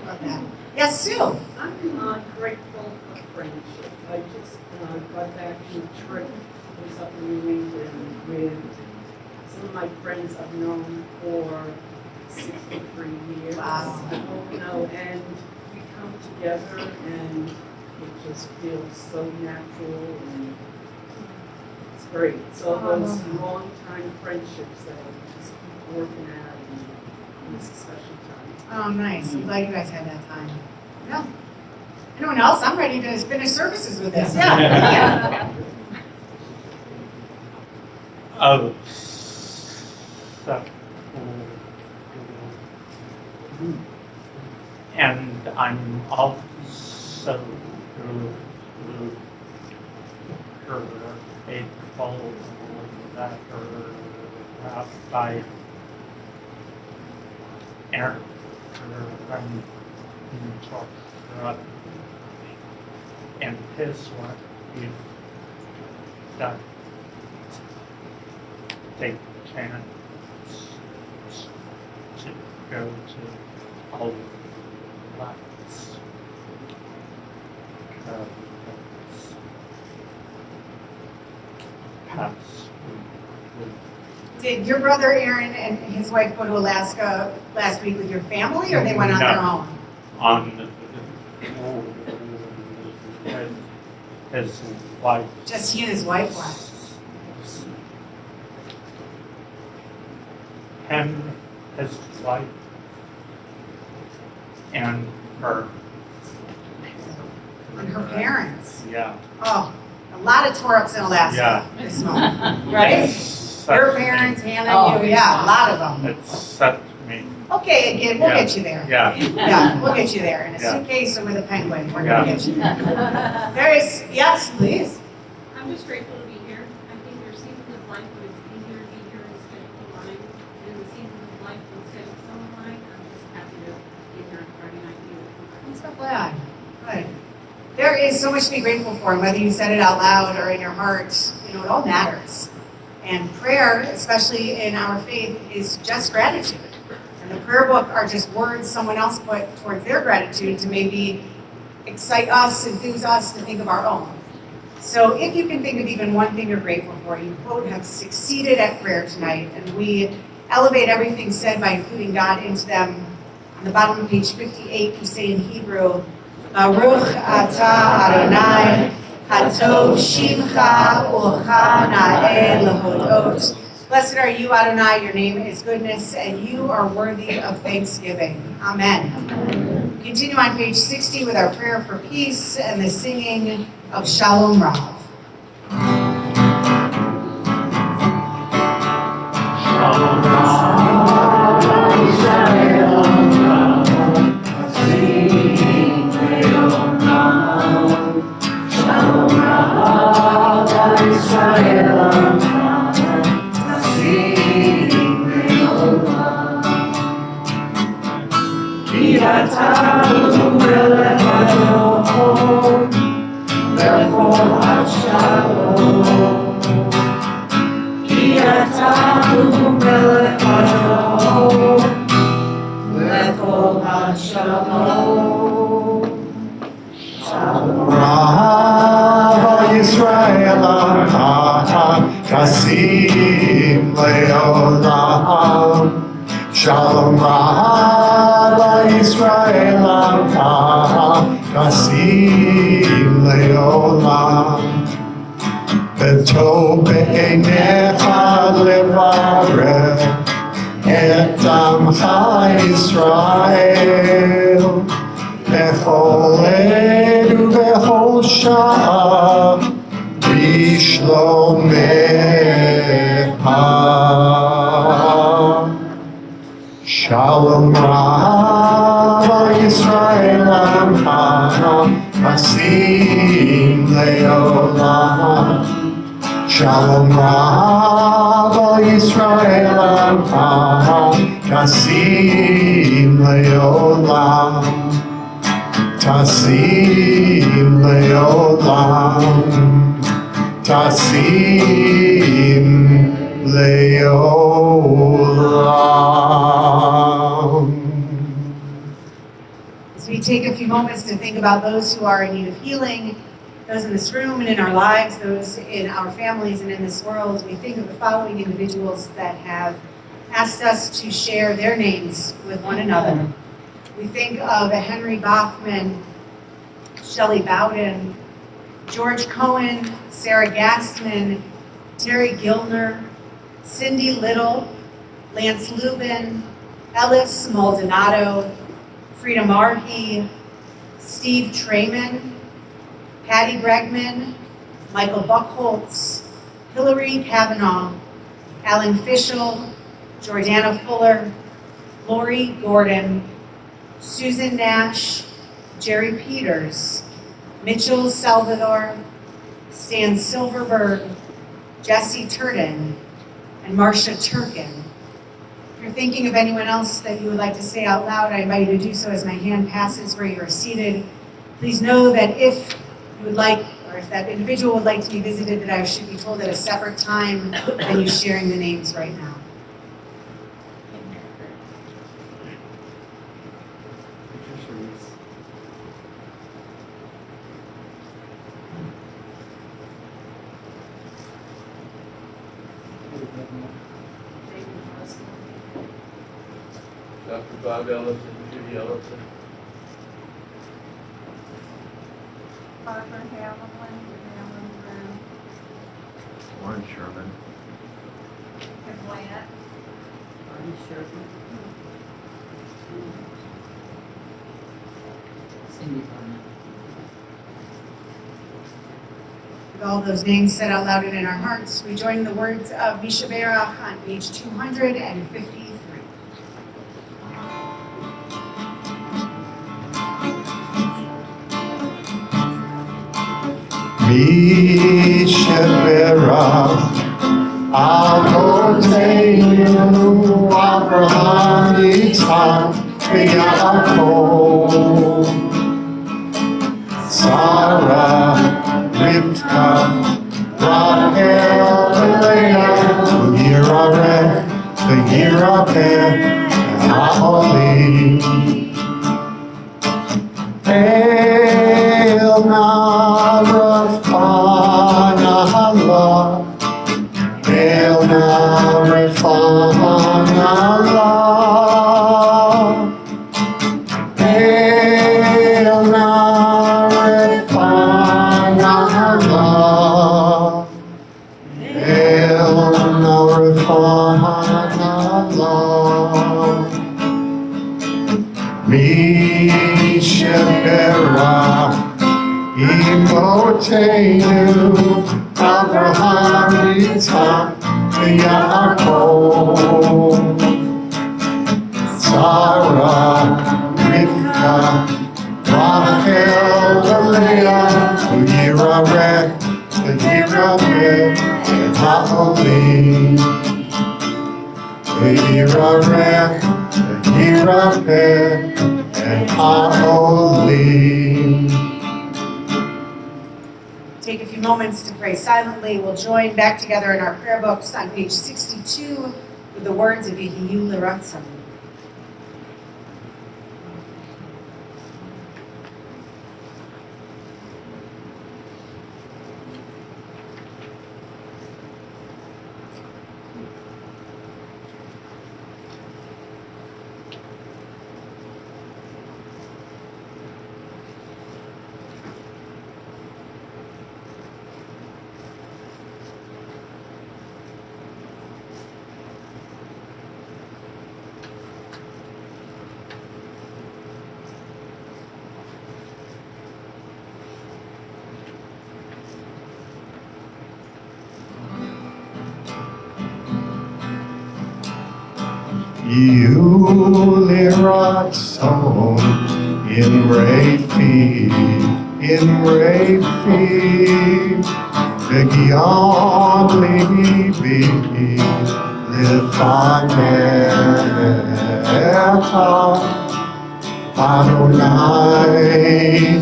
Love that. Yes, Sue. I'm grateful for friendship. I just got back from a trip. I was up in New England with some of my friends I've known for 63 years. Wow. You know, and we come together and it just feels so natural and it's great. It's all those long-time friendships that we just keep working at and it's a special time. Oh, nice. I'm glad you guys had that time. Yeah. Anyone else? I'm ready to finish services with this. Yeah. Oh, so, and I'm also grateful that Rabbi Aaron talked and his work that take chance to go to all lots past Did your brother Aaron and his wife go to Alaska last week with your family, or they went on their own? On his wife. Just he and his wife went. Him, his wife, and her. And her parents. Yeah. Oh, a lot of tourists in Alaska this moment, right? Your parents, Hannah, you, yeah, a lot of them. It's set me. Okay, again, we'll get you there. Yeah. Yeah, we'll get you there in a Yeah. suitcase or with a penguin. We're gonna get you there. There is, yes, please. I'm just grateful to be here. I think there are seasons of life when it's easier to be here instead of flying. And the seasons of life instead of summer flying, I'm just happy to be here on Friday night. I'm so glad. Good. There is so much to be grateful for, and whether you said it out loud or in your heart, you know, it all matters. And prayer, especially in our faith, is just gratitude. And the prayer book are just words someone else put towards their gratitude to maybe excite us, enthuse us to think of our own. So if you can think of even one thing you're grateful for, you quote have succeeded at prayer tonight, and we elevate everything said by including God into them. On the bottom of page 58, you say in Hebrew, Baruch atah Adonai, hatov shimcha u'cha na'eh lehodot. Blessed are you, Adonai, your name is goodness, and you are worthy of thanksgiving. Amen. We continue on page 60 with our prayer for peace and the singing of Shalom Rav. Shalom Rav, Shalom Rav, sing Shalom Rav, Shalom Rav, Shalom Rav. Ki atah melech Adon, lechol hashalom. Ki atah melech Adon, lechol hashalom. Shalom Rav Yisrael Amcha, Kasim leolam. Shalom Rav Yisrael Amcha, Kasim leolam. V'tov be'einecha levarech et amcha Yisrael, bechol ed ubechol sha'ah b'shlomecha. Shalom Rav Yisrael Amcha, Kasim leolam. Shalom Rav Yisrael Amcha, Kasim leolam. Tasim leolam. Tasim leolam. As we take a few moments to think about those who are in need of healing, those in this room and in our lives, those in our families and in this world, we think of the following individuals that have asked us to share their names with one another. We think of Henry Goffman, Shelley Bowden, George Cohen, Sarah Gassman, Terry Gilner, Cindy Little, Lance Lubin, Ellis Maldonado, Frida Markey, Steve Trayman, Patty Bregman, Michael Buchholz, Hillary Kavanaugh, Alan Fischel, Jordana Fuller, Lori Gordon, Susan Nash, Jerry Peters, Mitchell Salvador, Stan Silverberg, Jesse Turden, and Marcia Turkin. If you're thinking of anyone else that you would like to say out loud, I invite you to do so as my hand passes where you are seated. Please know that if you would like, or if that individual would like to be visited, that I should be told at a separate time than you sharing the names right now. Dr. Bob Ellison, Judy Ellison. Barbara Hamlin, Alan Brown, Warren Sherman. Kim Wyatt. Barney Sherman. Cindy Barnett. With all those names said out loud and in our hearts, we join the words of Misha Berach on page 253. Mishabera, Avotenu, Abraham, Yitzhak, Yaakov, Sarah, Rivka, Rachel, Leah, the Yirapeh, and Aholim. El Narafana Allah, El Narafana Allah, El Narafana Allah, El Narafana Allah. Mishabera, Imotenu, Abraham, Yitzhak, Yaakov, Sarah, Rivka, Rachel, Leah, Yirapeh, and Aholim, Yirapeh, and Aholim. Take a few moments to pray silently. We'll join back together in our prayer books on page 62 with the words of Yehiyu L'Ratzon. Yuliratzon in Rafi, V'gion libi lefanecha, Adonai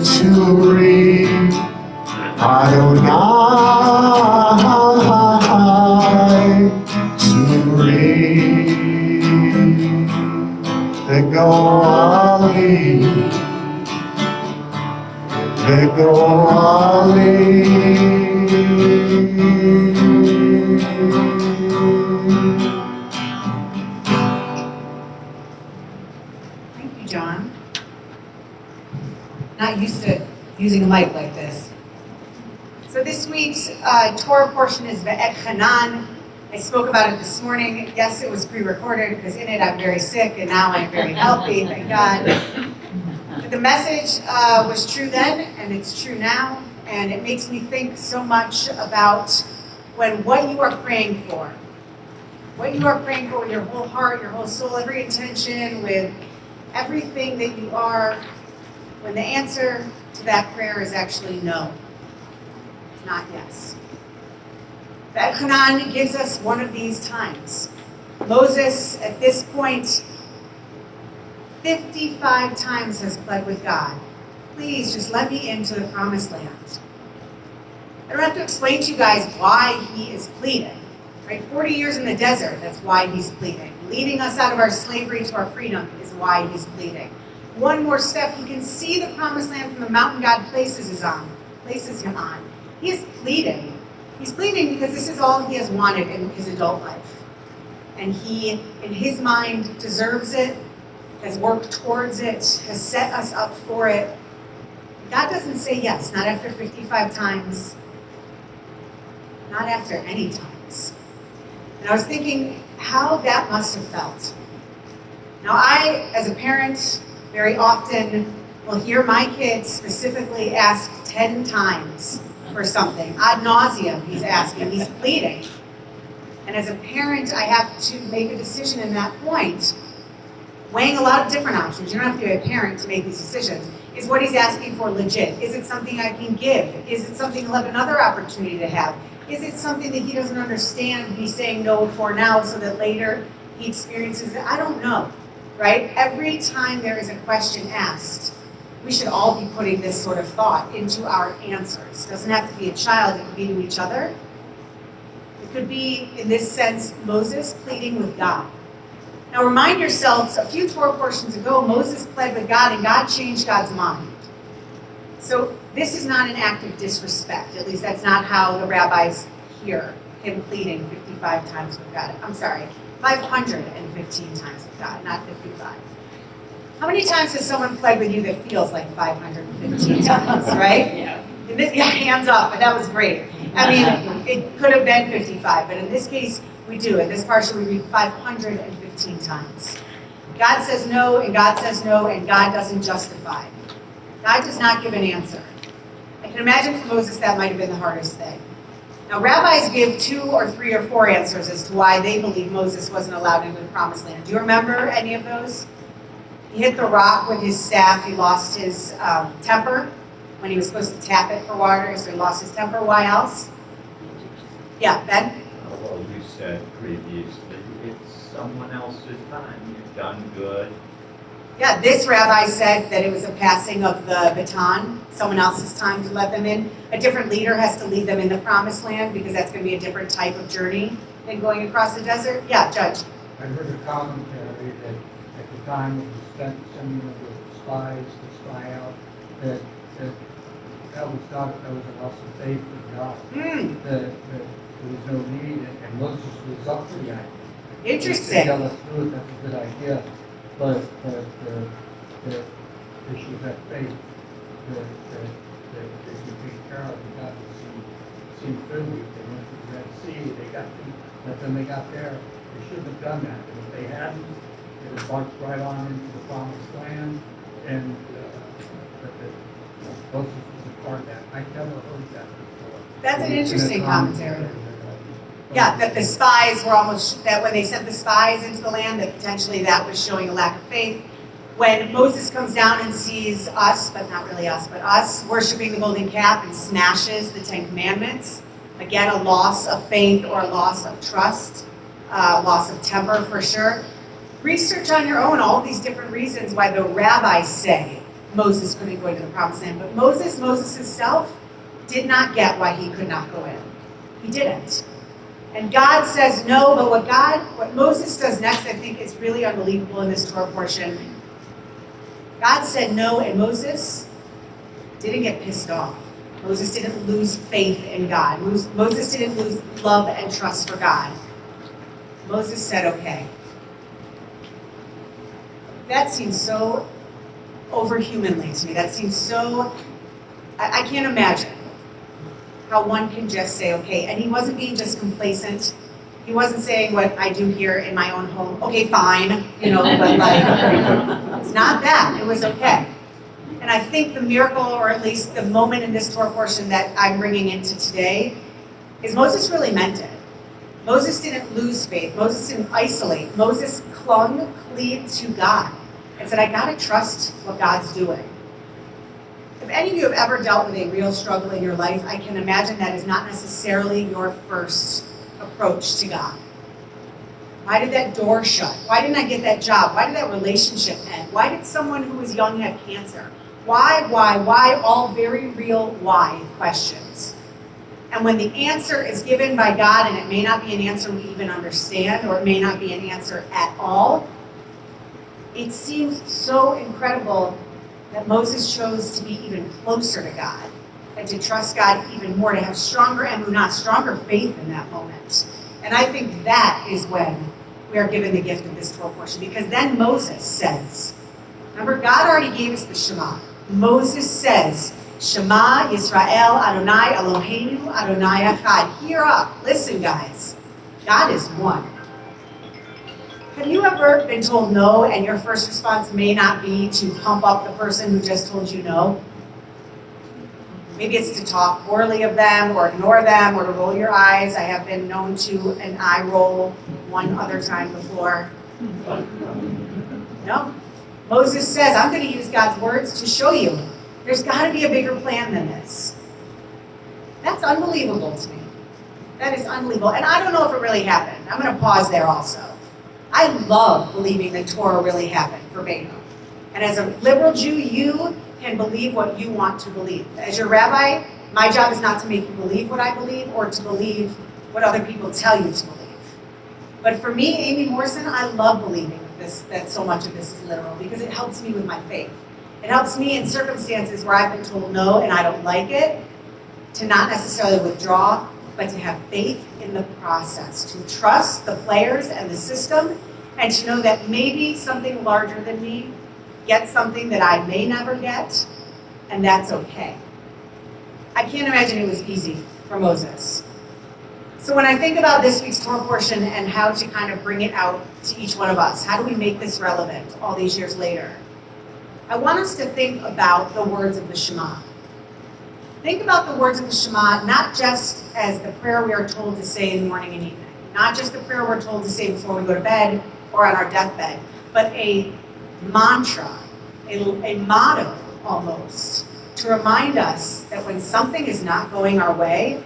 Tzuri, Adonai Tzuri. using a mic like this. So this week's Torah portion is Ve'et Hanan. I spoke about it this morning. Yes, it was pre-recorded because in it I'm very sick and now I'm very healthy, thank God. But the message was true then and it's true now, and it makes me think so much about when what you are praying for, with your whole heart, your whole soul, every intention, with everything that you are, when the answer to that prayer is actually no, not yes. That Hanan gives us one of these times. Moses, at this point, 55 times has pled with God, please just let me into the promised land. I don't have to explain to you guys why he is pleading. Right? 40 years in the desert, that's why he's pleading. Leading us out of our slavery to our freedom is why he's pleading. One more step, he can see the promised land from the mountain God places him on. He is pleading. He's pleading because this is all he has wanted in his adult life. And he, in his mind, deserves it, has worked towards it, has set us up for it. God doesn't say yes, not after 55 times, not after any times. And I was thinking how that must have felt. Now I, as a parent, very often will hear my kids specifically ask 10 times for something. Ad nauseum, he's asking, he's pleading. And as a parent, I have to make a decision in that point, weighing a lot of different options. You don't have to be a parent to make these decisions. Is what he's asking for legit? Is it something I can give? Is it something he'll have another opportunity to have? Is it something that he doesn't understand and he's saying no for now so that later he experiences it? I don't know, right? Every time there is a question asked, we should all be putting this sort of thought into our answers. It doesn't have to be a child, it could be to each other. It could be, in this sense, Moses pleading with God. Now remind yourselves, a few Torah portions ago, Moses pled with God and God changed God's mind. So this is not an act of disrespect. At least that's not how the rabbis hear him pleading 55 times with God. I'm sorry, 515 times with God, not 55. How many times has someone pled with you that feels like 515 times, right? Yeah. In this, yeah, hands up, but that was great. I mean, it could have been 55, but in this case, we do. In this portion, we read 515 times. God says no, and God says no, and God doesn't justify. God does not give an answer. I can imagine for Moses that might have been the hardest thing. Now, rabbis give 2 or 3 or 4 answers as to why they believe Moses wasn't allowed into the promised land. Do you remember any of those? He hit the rock with his staff. He lost his temper when he was supposed to tap it for water, so he lost his temper. Why else? Yeah, Ben? Well, you said previously, it's someone else's time. You've done good. Yeah, this rabbi said that it was a passing of the baton, someone else's time to let them in. A different leader has to lead them in the promised land because that's going to be a different type of journey than going across the desert. Yeah, Judge. I heard a commentary that at the time of the sending of the spies to spy out, that was not, that was a loss of faith in God. That there was no need, and Moses was up for that. Interesting. They tell us through it, that's a good idea. But the issue of that faith that they can take care of, and God has seen clearly. They went through the Red Sea, they got to, but then they got there. They shouldn't have done that. And if they hadn't, they would march right on into the promised land. And Moses was a part of that. I never heard that before. That's an interesting commentary. Yeah, that the spies were almost, that when they sent the spies into the land, that potentially that was showing a lack of faith. When Moses comes down and sees us, but not really us, but us, worshiping the golden calf and smashes the 10 Commandments, again, a loss of faith or a loss of trust, loss of temper for sure. Research on your own all these different reasons why the rabbis say Moses couldn't go into the promised land. But Moses himself, did not get why he could not go in. He didn't. And God says no, but what Moses does next, I think, is really unbelievable in this Torah portion. God said no, and Moses didn't get pissed off. Moses didn't lose faith in God. Moses didn't lose love and trust for God. Moses said okay. That seems so overhumanly to me. That seems so I can't imagine how one can just say, okay, and he wasn't being just complacent. He wasn't saying what I do here in my own home, okay, fine, you know, but like, it's not that, it was okay. And I think the miracle, or at least the moment in this Torah portion that I'm bringing into today, is Moses really meant it. Moses didn't lose faith. Moses didn't isolate. Moses clung, cleaved to God and said, I gotta trust what God's doing. If any of you have ever dealt with a real struggle in your life, I can imagine that is not necessarily your first approach to God. Why did that door shut? Why didn't I get that job? Why did that relationship end? Why did someone who was young have cancer? Why, all very real why questions. And when the answer is given by God, and it may not be an answer we even understand, or it may not be an answer at all, it seems so incredible that Moses chose to be even closer to God, and to trust God even more, to have stronger emunah, stronger faith in that moment. And I think that is when we are given the gift of this Torah portion, because then Moses says, remember, God already gave us the Shema. Moses says, Shema Yisrael Adonai Eloheinu Adonai Echad. Hear up. Listen, guys. God is one. Have you ever been told no, and your first response may not be to pump up the person who just told you no? Maybe it's to talk poorly of them, or ignore them, or to roll your eyes. I have been known to an eye roll one other time before. No. Moses says, I'm going to use God's words to show you. There's got to be a bigger plan than this. That's unbelievable to me. That is unbelievable. And I don't know if it really happened. I'm going to pause there also. I love believing that Torah really happened verbatim. And as a liberal Jew, you can believe what you want to believe. As your rabbi, my job is not to make you believe what I believe, or to believe what other people tell you to believe. But for me, Amy Morrison, I love believing that so much of this is literal, because it helps me with my faith. It helps me in circumstances where I've been told no and I don't like it, to not necessarily withdraw, but to have faith in the process, to trust the players and the system, and to know that maybe something larger than me gets something that I may never get, and that's okay. I can't imagine it was easy for Moses. So when I think about this week's Torah portion and how to kind of bring it out to each one of us, how do we make this relevant all these years later? I want us to think about the words of the Shema. Think about the words of the Shema not just as the prayer we are told to say in the morning and evening, not just the prayer we're told to say before we go to bed or on our deathbed, but a mantra, a motto almost, to remind us that when something is not going our way,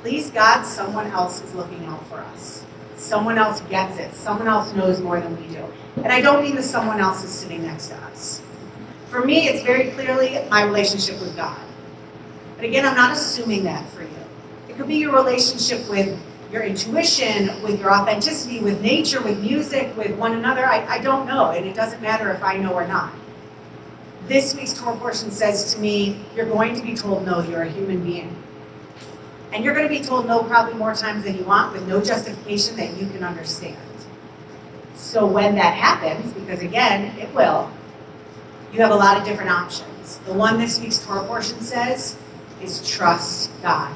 please God, someone else is looking out for us. Someone else gets it. Someone else knows more than we do. And I don't mean that someone else is sitting next to us. For me, it's very clearly my relationship with God. But again, I'm not assuming that for you. It could be your relationship with your intuition, with your authenticity, with nature, with music, with one another. I don't know, and it doesn't matter if I know or not. This week's Torah portion says to me, you're going to be told no, you're a human being. And you're going to be told no probably more times than you want, with no justification that you can understand. So when that happens, because again, it will, you have a lot of different options. The one this week's Torah portion says is trust God.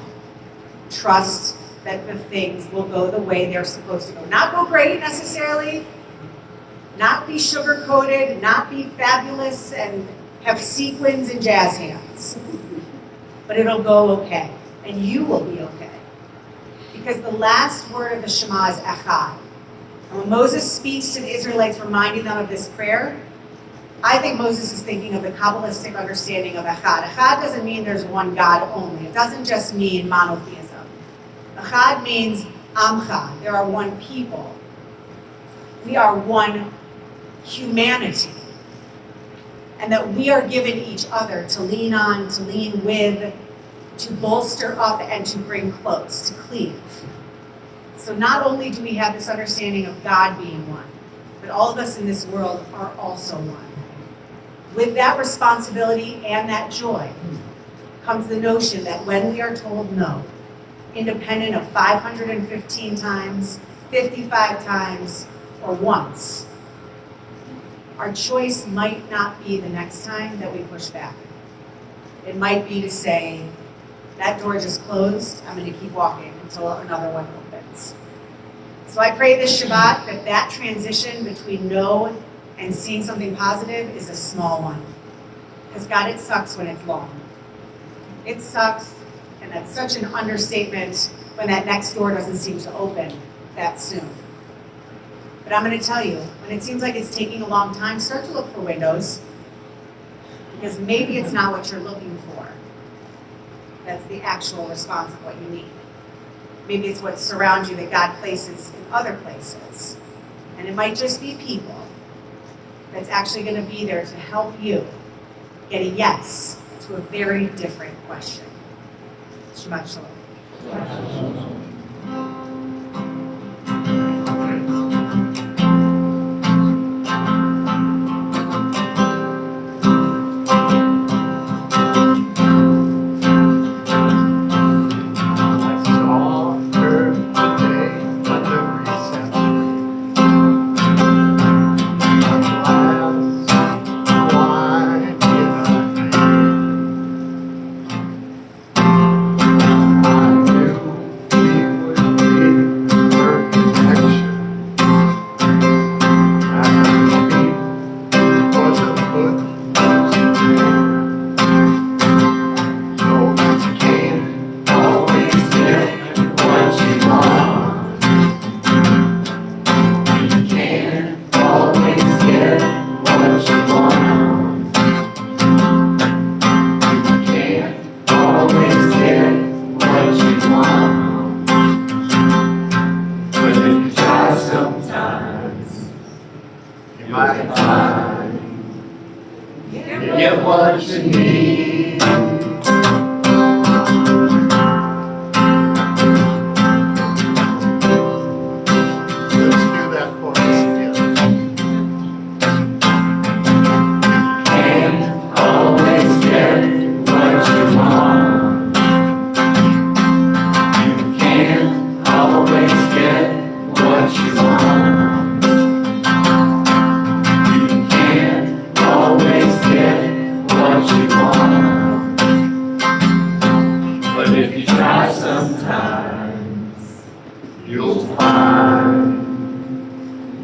Trust that the things will go the way they're supposed to go. Not go great necessarily, not be sugar-coated, not be fabulous and have sequins and jazz hands. But it'll go okay, and you will be okay. Because the last word of the Shema is echad. And when Moses speaks to the Israelites, reminding them of this prayer, I think Moses is thinking of the Kabbalistic understanding of echad. Echad doesn't mean there's one God only. It doesn't just mean monotheism. Echad means amcha. There are one people. We are one humanity. And that we are given each other to lean on, to lean with, to bolster up, and to bring close, to cleave. So not only do we have this understanding of God being one, but all of us in this world are also one. With that responsibility and that joy comes the notion that when we are told no, independent of 515 times, 55 times, or once, our choice might not be the next time that we push back. It might be to say, that door just closed, I'm going to keep walking until another one opens. So I pray this Shabbat that that transition between no and seeing something positive is a small one. Because God, it sucks when it's long. It sucks, and that's such an understatement when that next door doesn't seem to open that soon. But I'm going to tell you, when it seems like it's taking a long time, start to look for windows, because maybe it's not what you're looking for. That's the actual response of what you need. Maybe it's what surrounds you that God places in other places. And it might just be people that's actually going to be there to help you get a yes to a very different question. Shabbat Shalom. Get what you need. Let's do that chorus again. Can't always get what you want. You can't always get what you want. You can't always get what you want. But if you try sometimes, you'll find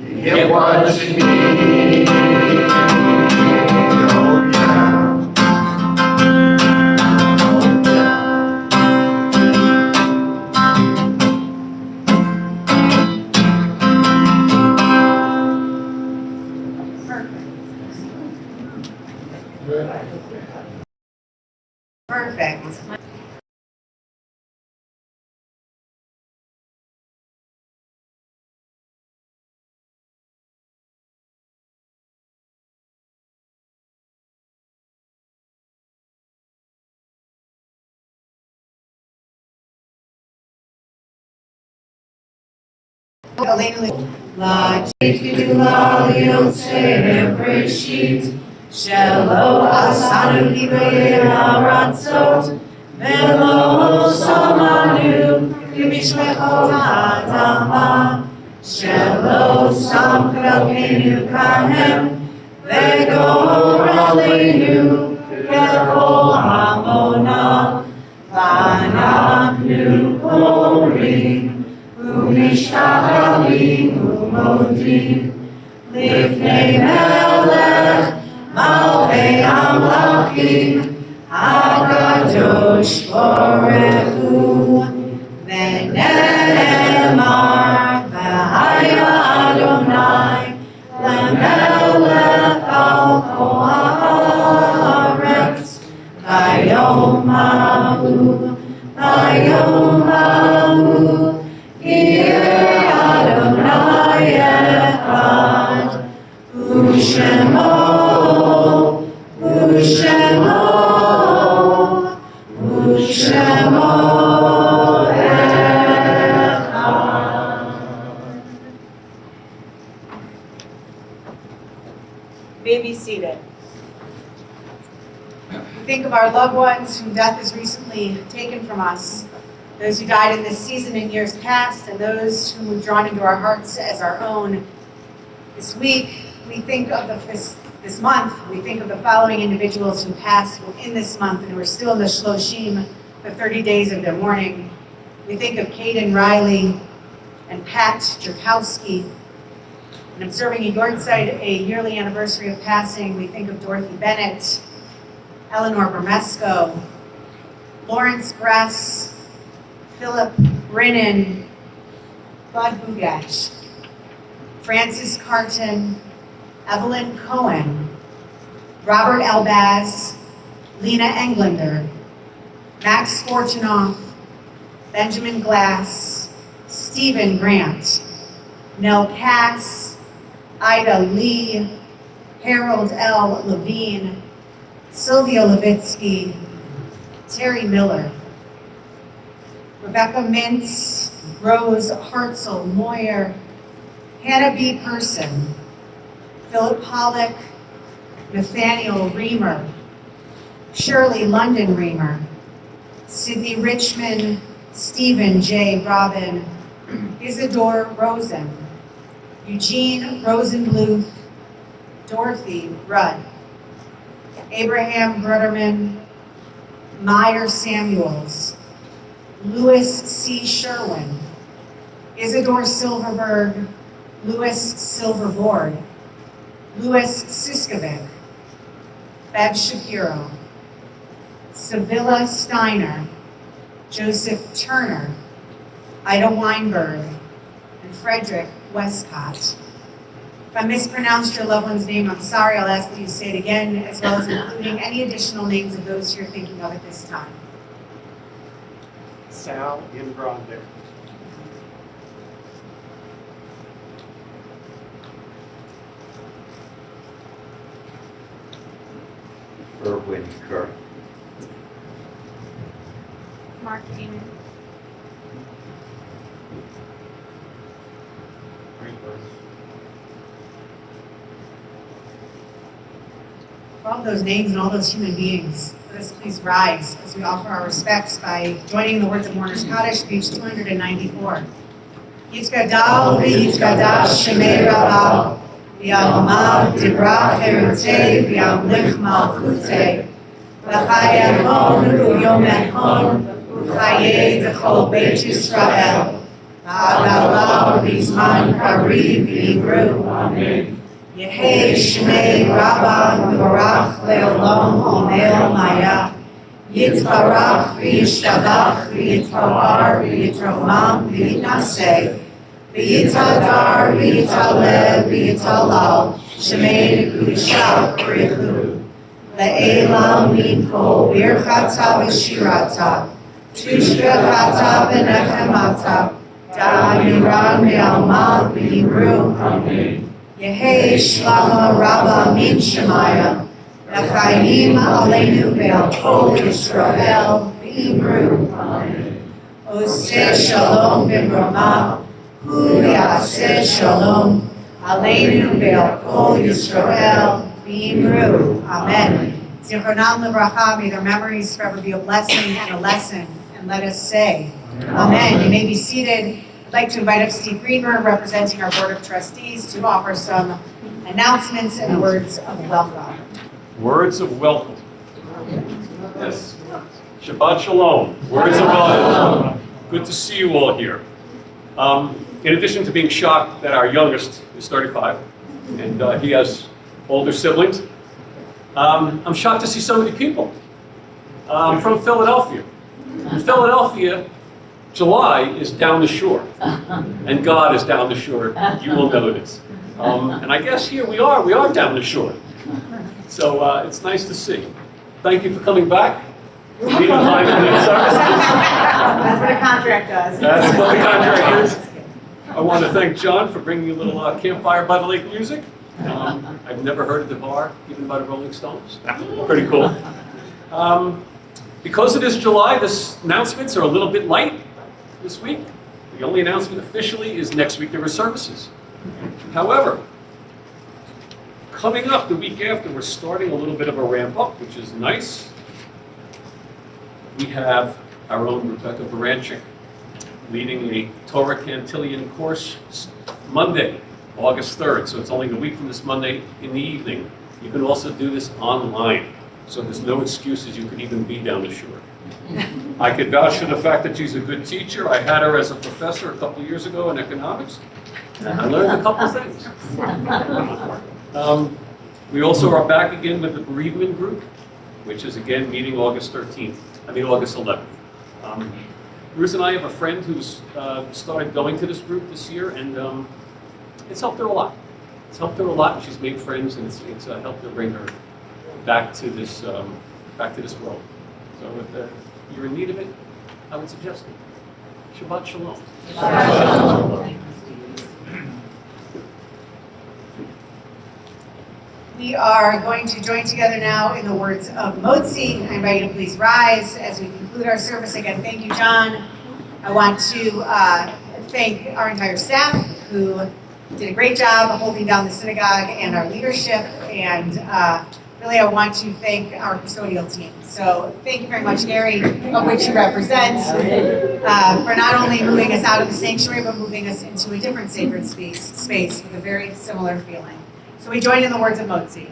you get what you need. Oh yeah. Perfect. La Tifidula Yotze Breshit Shelo Asanu Libe Aratzot Velo Samanu Bimishmechot Adama Shelo Samkrapenu Kahem Vegor Aleinu Kechol Hamona Vanachnu Korim Umishtahalim umodim Lifnei Melech Malchei Amlachim HaKadosh Baruch Hu V'ne'emar V'haya Adonai L'melech al kol haaretz V'yom hahu V'yom hahu Yeh Adonai Echad U'Shemo U'Shemo U'Shemo Echad. May be seated. We think of our loved ones whom death has recently taken from us, those who died in this season in years past, and those whom we've drawn into our hearts as our own. This week, we think of the This month, we think of the following individuals who passed in this month and who are still in the Shloshim, the 30 days of their mourning. We think of Caden Riley and Pat Jerkowski. And observing in Yorkside a yearly anniversary of passing, we think of Dorothy Bennett, Eleanor Bermesco, Lawrence Gress, Philip Brennan, Bud Bugach, Francis Carton, Evelyn Cohen, Robert Elbaz, Lena Englander, Max Fortunoff, Benjamin Glass, Stephen Grant, Nell Cass, Ida Lee, Harold L. Levine, Sylvia Levitsky, Terry Miller, Rebecca Mintz, Rose Hartzell Moyer, Hannah B. Person, Philip Pollock, Nathaniel Reamer, Shirley London Reamer, Sidney Richmond, Stephen J. Robin, Isidore Rosen, Eugene Rosenbluth, Dorothy Rudd, Abraham Brutterman, Meyer Samuels, Louis C. Sherwin, Isidore Silverberg, Louis Silverboard, Louis Siskovic, Bev Shapiro, Sevilla Steiner, Joseph Turner, Ida Weinberg, and Frederick Westcott. If I mispronounced your loved one's name, I'm sorry. I'll ask that you say it again, as well as including any additional names of those you're thinking of at this time. Sal Ingrande. Erwin Kirk. Mark Damon. For all those names and all those human beings, let us please rise as we offer our respects by joining in the words of Mourner's Kaddish, page 294. Yitzgadal v'yitzgadash shemei rabal, v'yalamav divrah herutei v'yamlich malchutei, v'chayemon u'yomechon u'chayei d'chol beit Yisrael, v'adalah v'zman kariv v'yivru. Amen. Yehei Shmei Rabba Mevorach Le'olam Onel Maya Yitbarach V'yishtabach V'yitpawar V'yitromam V'yitnaseh V'yitadar V'yitalev V'yitalal Shmei Kedusha V'richu Le'elam Minko Birchata V'shirata Tushkachata V'nechemata Da'amiran Me'alma V'yimru. Amen. Yehei Shlama Rabba Min Shemaya, L'chaim Aleinu Ve'al Kol Yisrael V'imru. Amen. Oseh Shalom B'Ramah, Hu Yaseh Shalom, Aleinu Ve'al Kol Yisrael V'imru. Amen. Zichronam L'bracha, may their memories forever be a blessing and a lesson, and let us say, Amen. You may be seated. I'd like to invite up Steve Greenberg, representing our Board of Trustees, to offer some announcements and words of welcome. Words of welcome. Yes. Shabbat Shalom. Words of welcome. Good to see you all here. In addition to being shocked that our youngest is 35, and he has older siblings, I'm shocked to see so many people from Philadelphia. In Philadelphia, July is down the shore, and God is down the shore. You will know this. And I guess here we are down the shore. So it's nice to see. Thank you for coming back. Meeting time in the services. That's what a contract does. That's what the contract is. I want to thank John for bringing a little campfire by the lake music. I've never heard of the bar, even by the Rolling Stones. Pretty cool. Because it is July, the announcements are a little bit light this week. The only announcement officially is next week there are services. However, coming up the week after, we're starting a little bit of a ramp up, which is nice. We have our own Rebecca Baranchik leading a Torah Cantillon course Monday, August 3rd. So it's only a week from this Monday in the evening. You can also do this online, so there's no excuses you could even be down the shore. I could vouch for the fact that she's a good teacher. I had her as a professor a couple years ago in economics, and I learned a couple things. We also are back again with the bereavement group, which is again meeting August 11th. Ruth and I have a friend who's started going to this group this year, and it's helped her a lot. It's helped her a lot, and she's made friends, and it's helped her bring her back to this world. So if you're in need of it, I would suggest it. Shabbat Shalom. We are going to join together now in the words of Motzi. I invite you to please rise as we conclude our service. Again, thank you, John. I want to thank our entire staff who did a great job of holding down the synagogue and our leadership. And really, I want to thank our custodial team. So thank you very much, Gary, of which you represent, for not only moving us out of the sanctuary, but moving us into a different sacred space with a very similar feeling. So we join in the words of Motzi.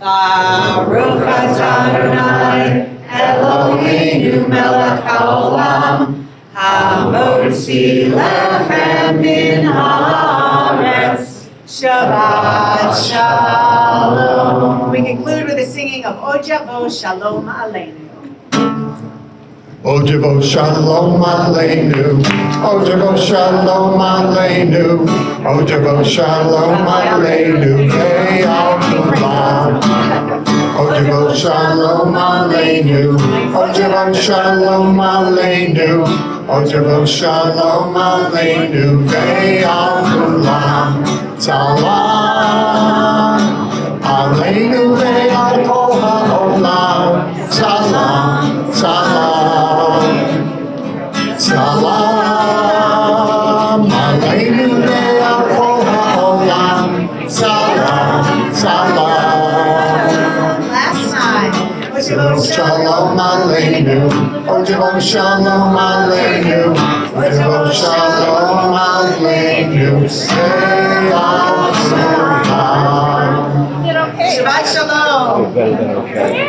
Baruch atah Adonai Eloheinu melech haolam hamotzi lechem min haaretz. Shabbat Shalom. We conclude with the singing of Ojavo Shalom Aleinu. Ojavo Shalom Aleinu, Ojavo Shalom Aleinu, Ojavo Shalom Aleinu, Ve'al Kulam. Ojavo Shalom Aleinu, Ojavo Shalom Aleinu, Ojavo Shalom Aleinu, Ve'al Kulam. Salam Aleinu ve'al kol ha'olam. Salam, salam, salam Aleinu ve'al kol ha'olam. Salam, salam. Last time. Ojavo Shalom Aleinu, Ojavo Shalom Aleinu, Ojavo Shalom Aleinu, Ve'al Kulam. Shabbat Shalom. Better than okay.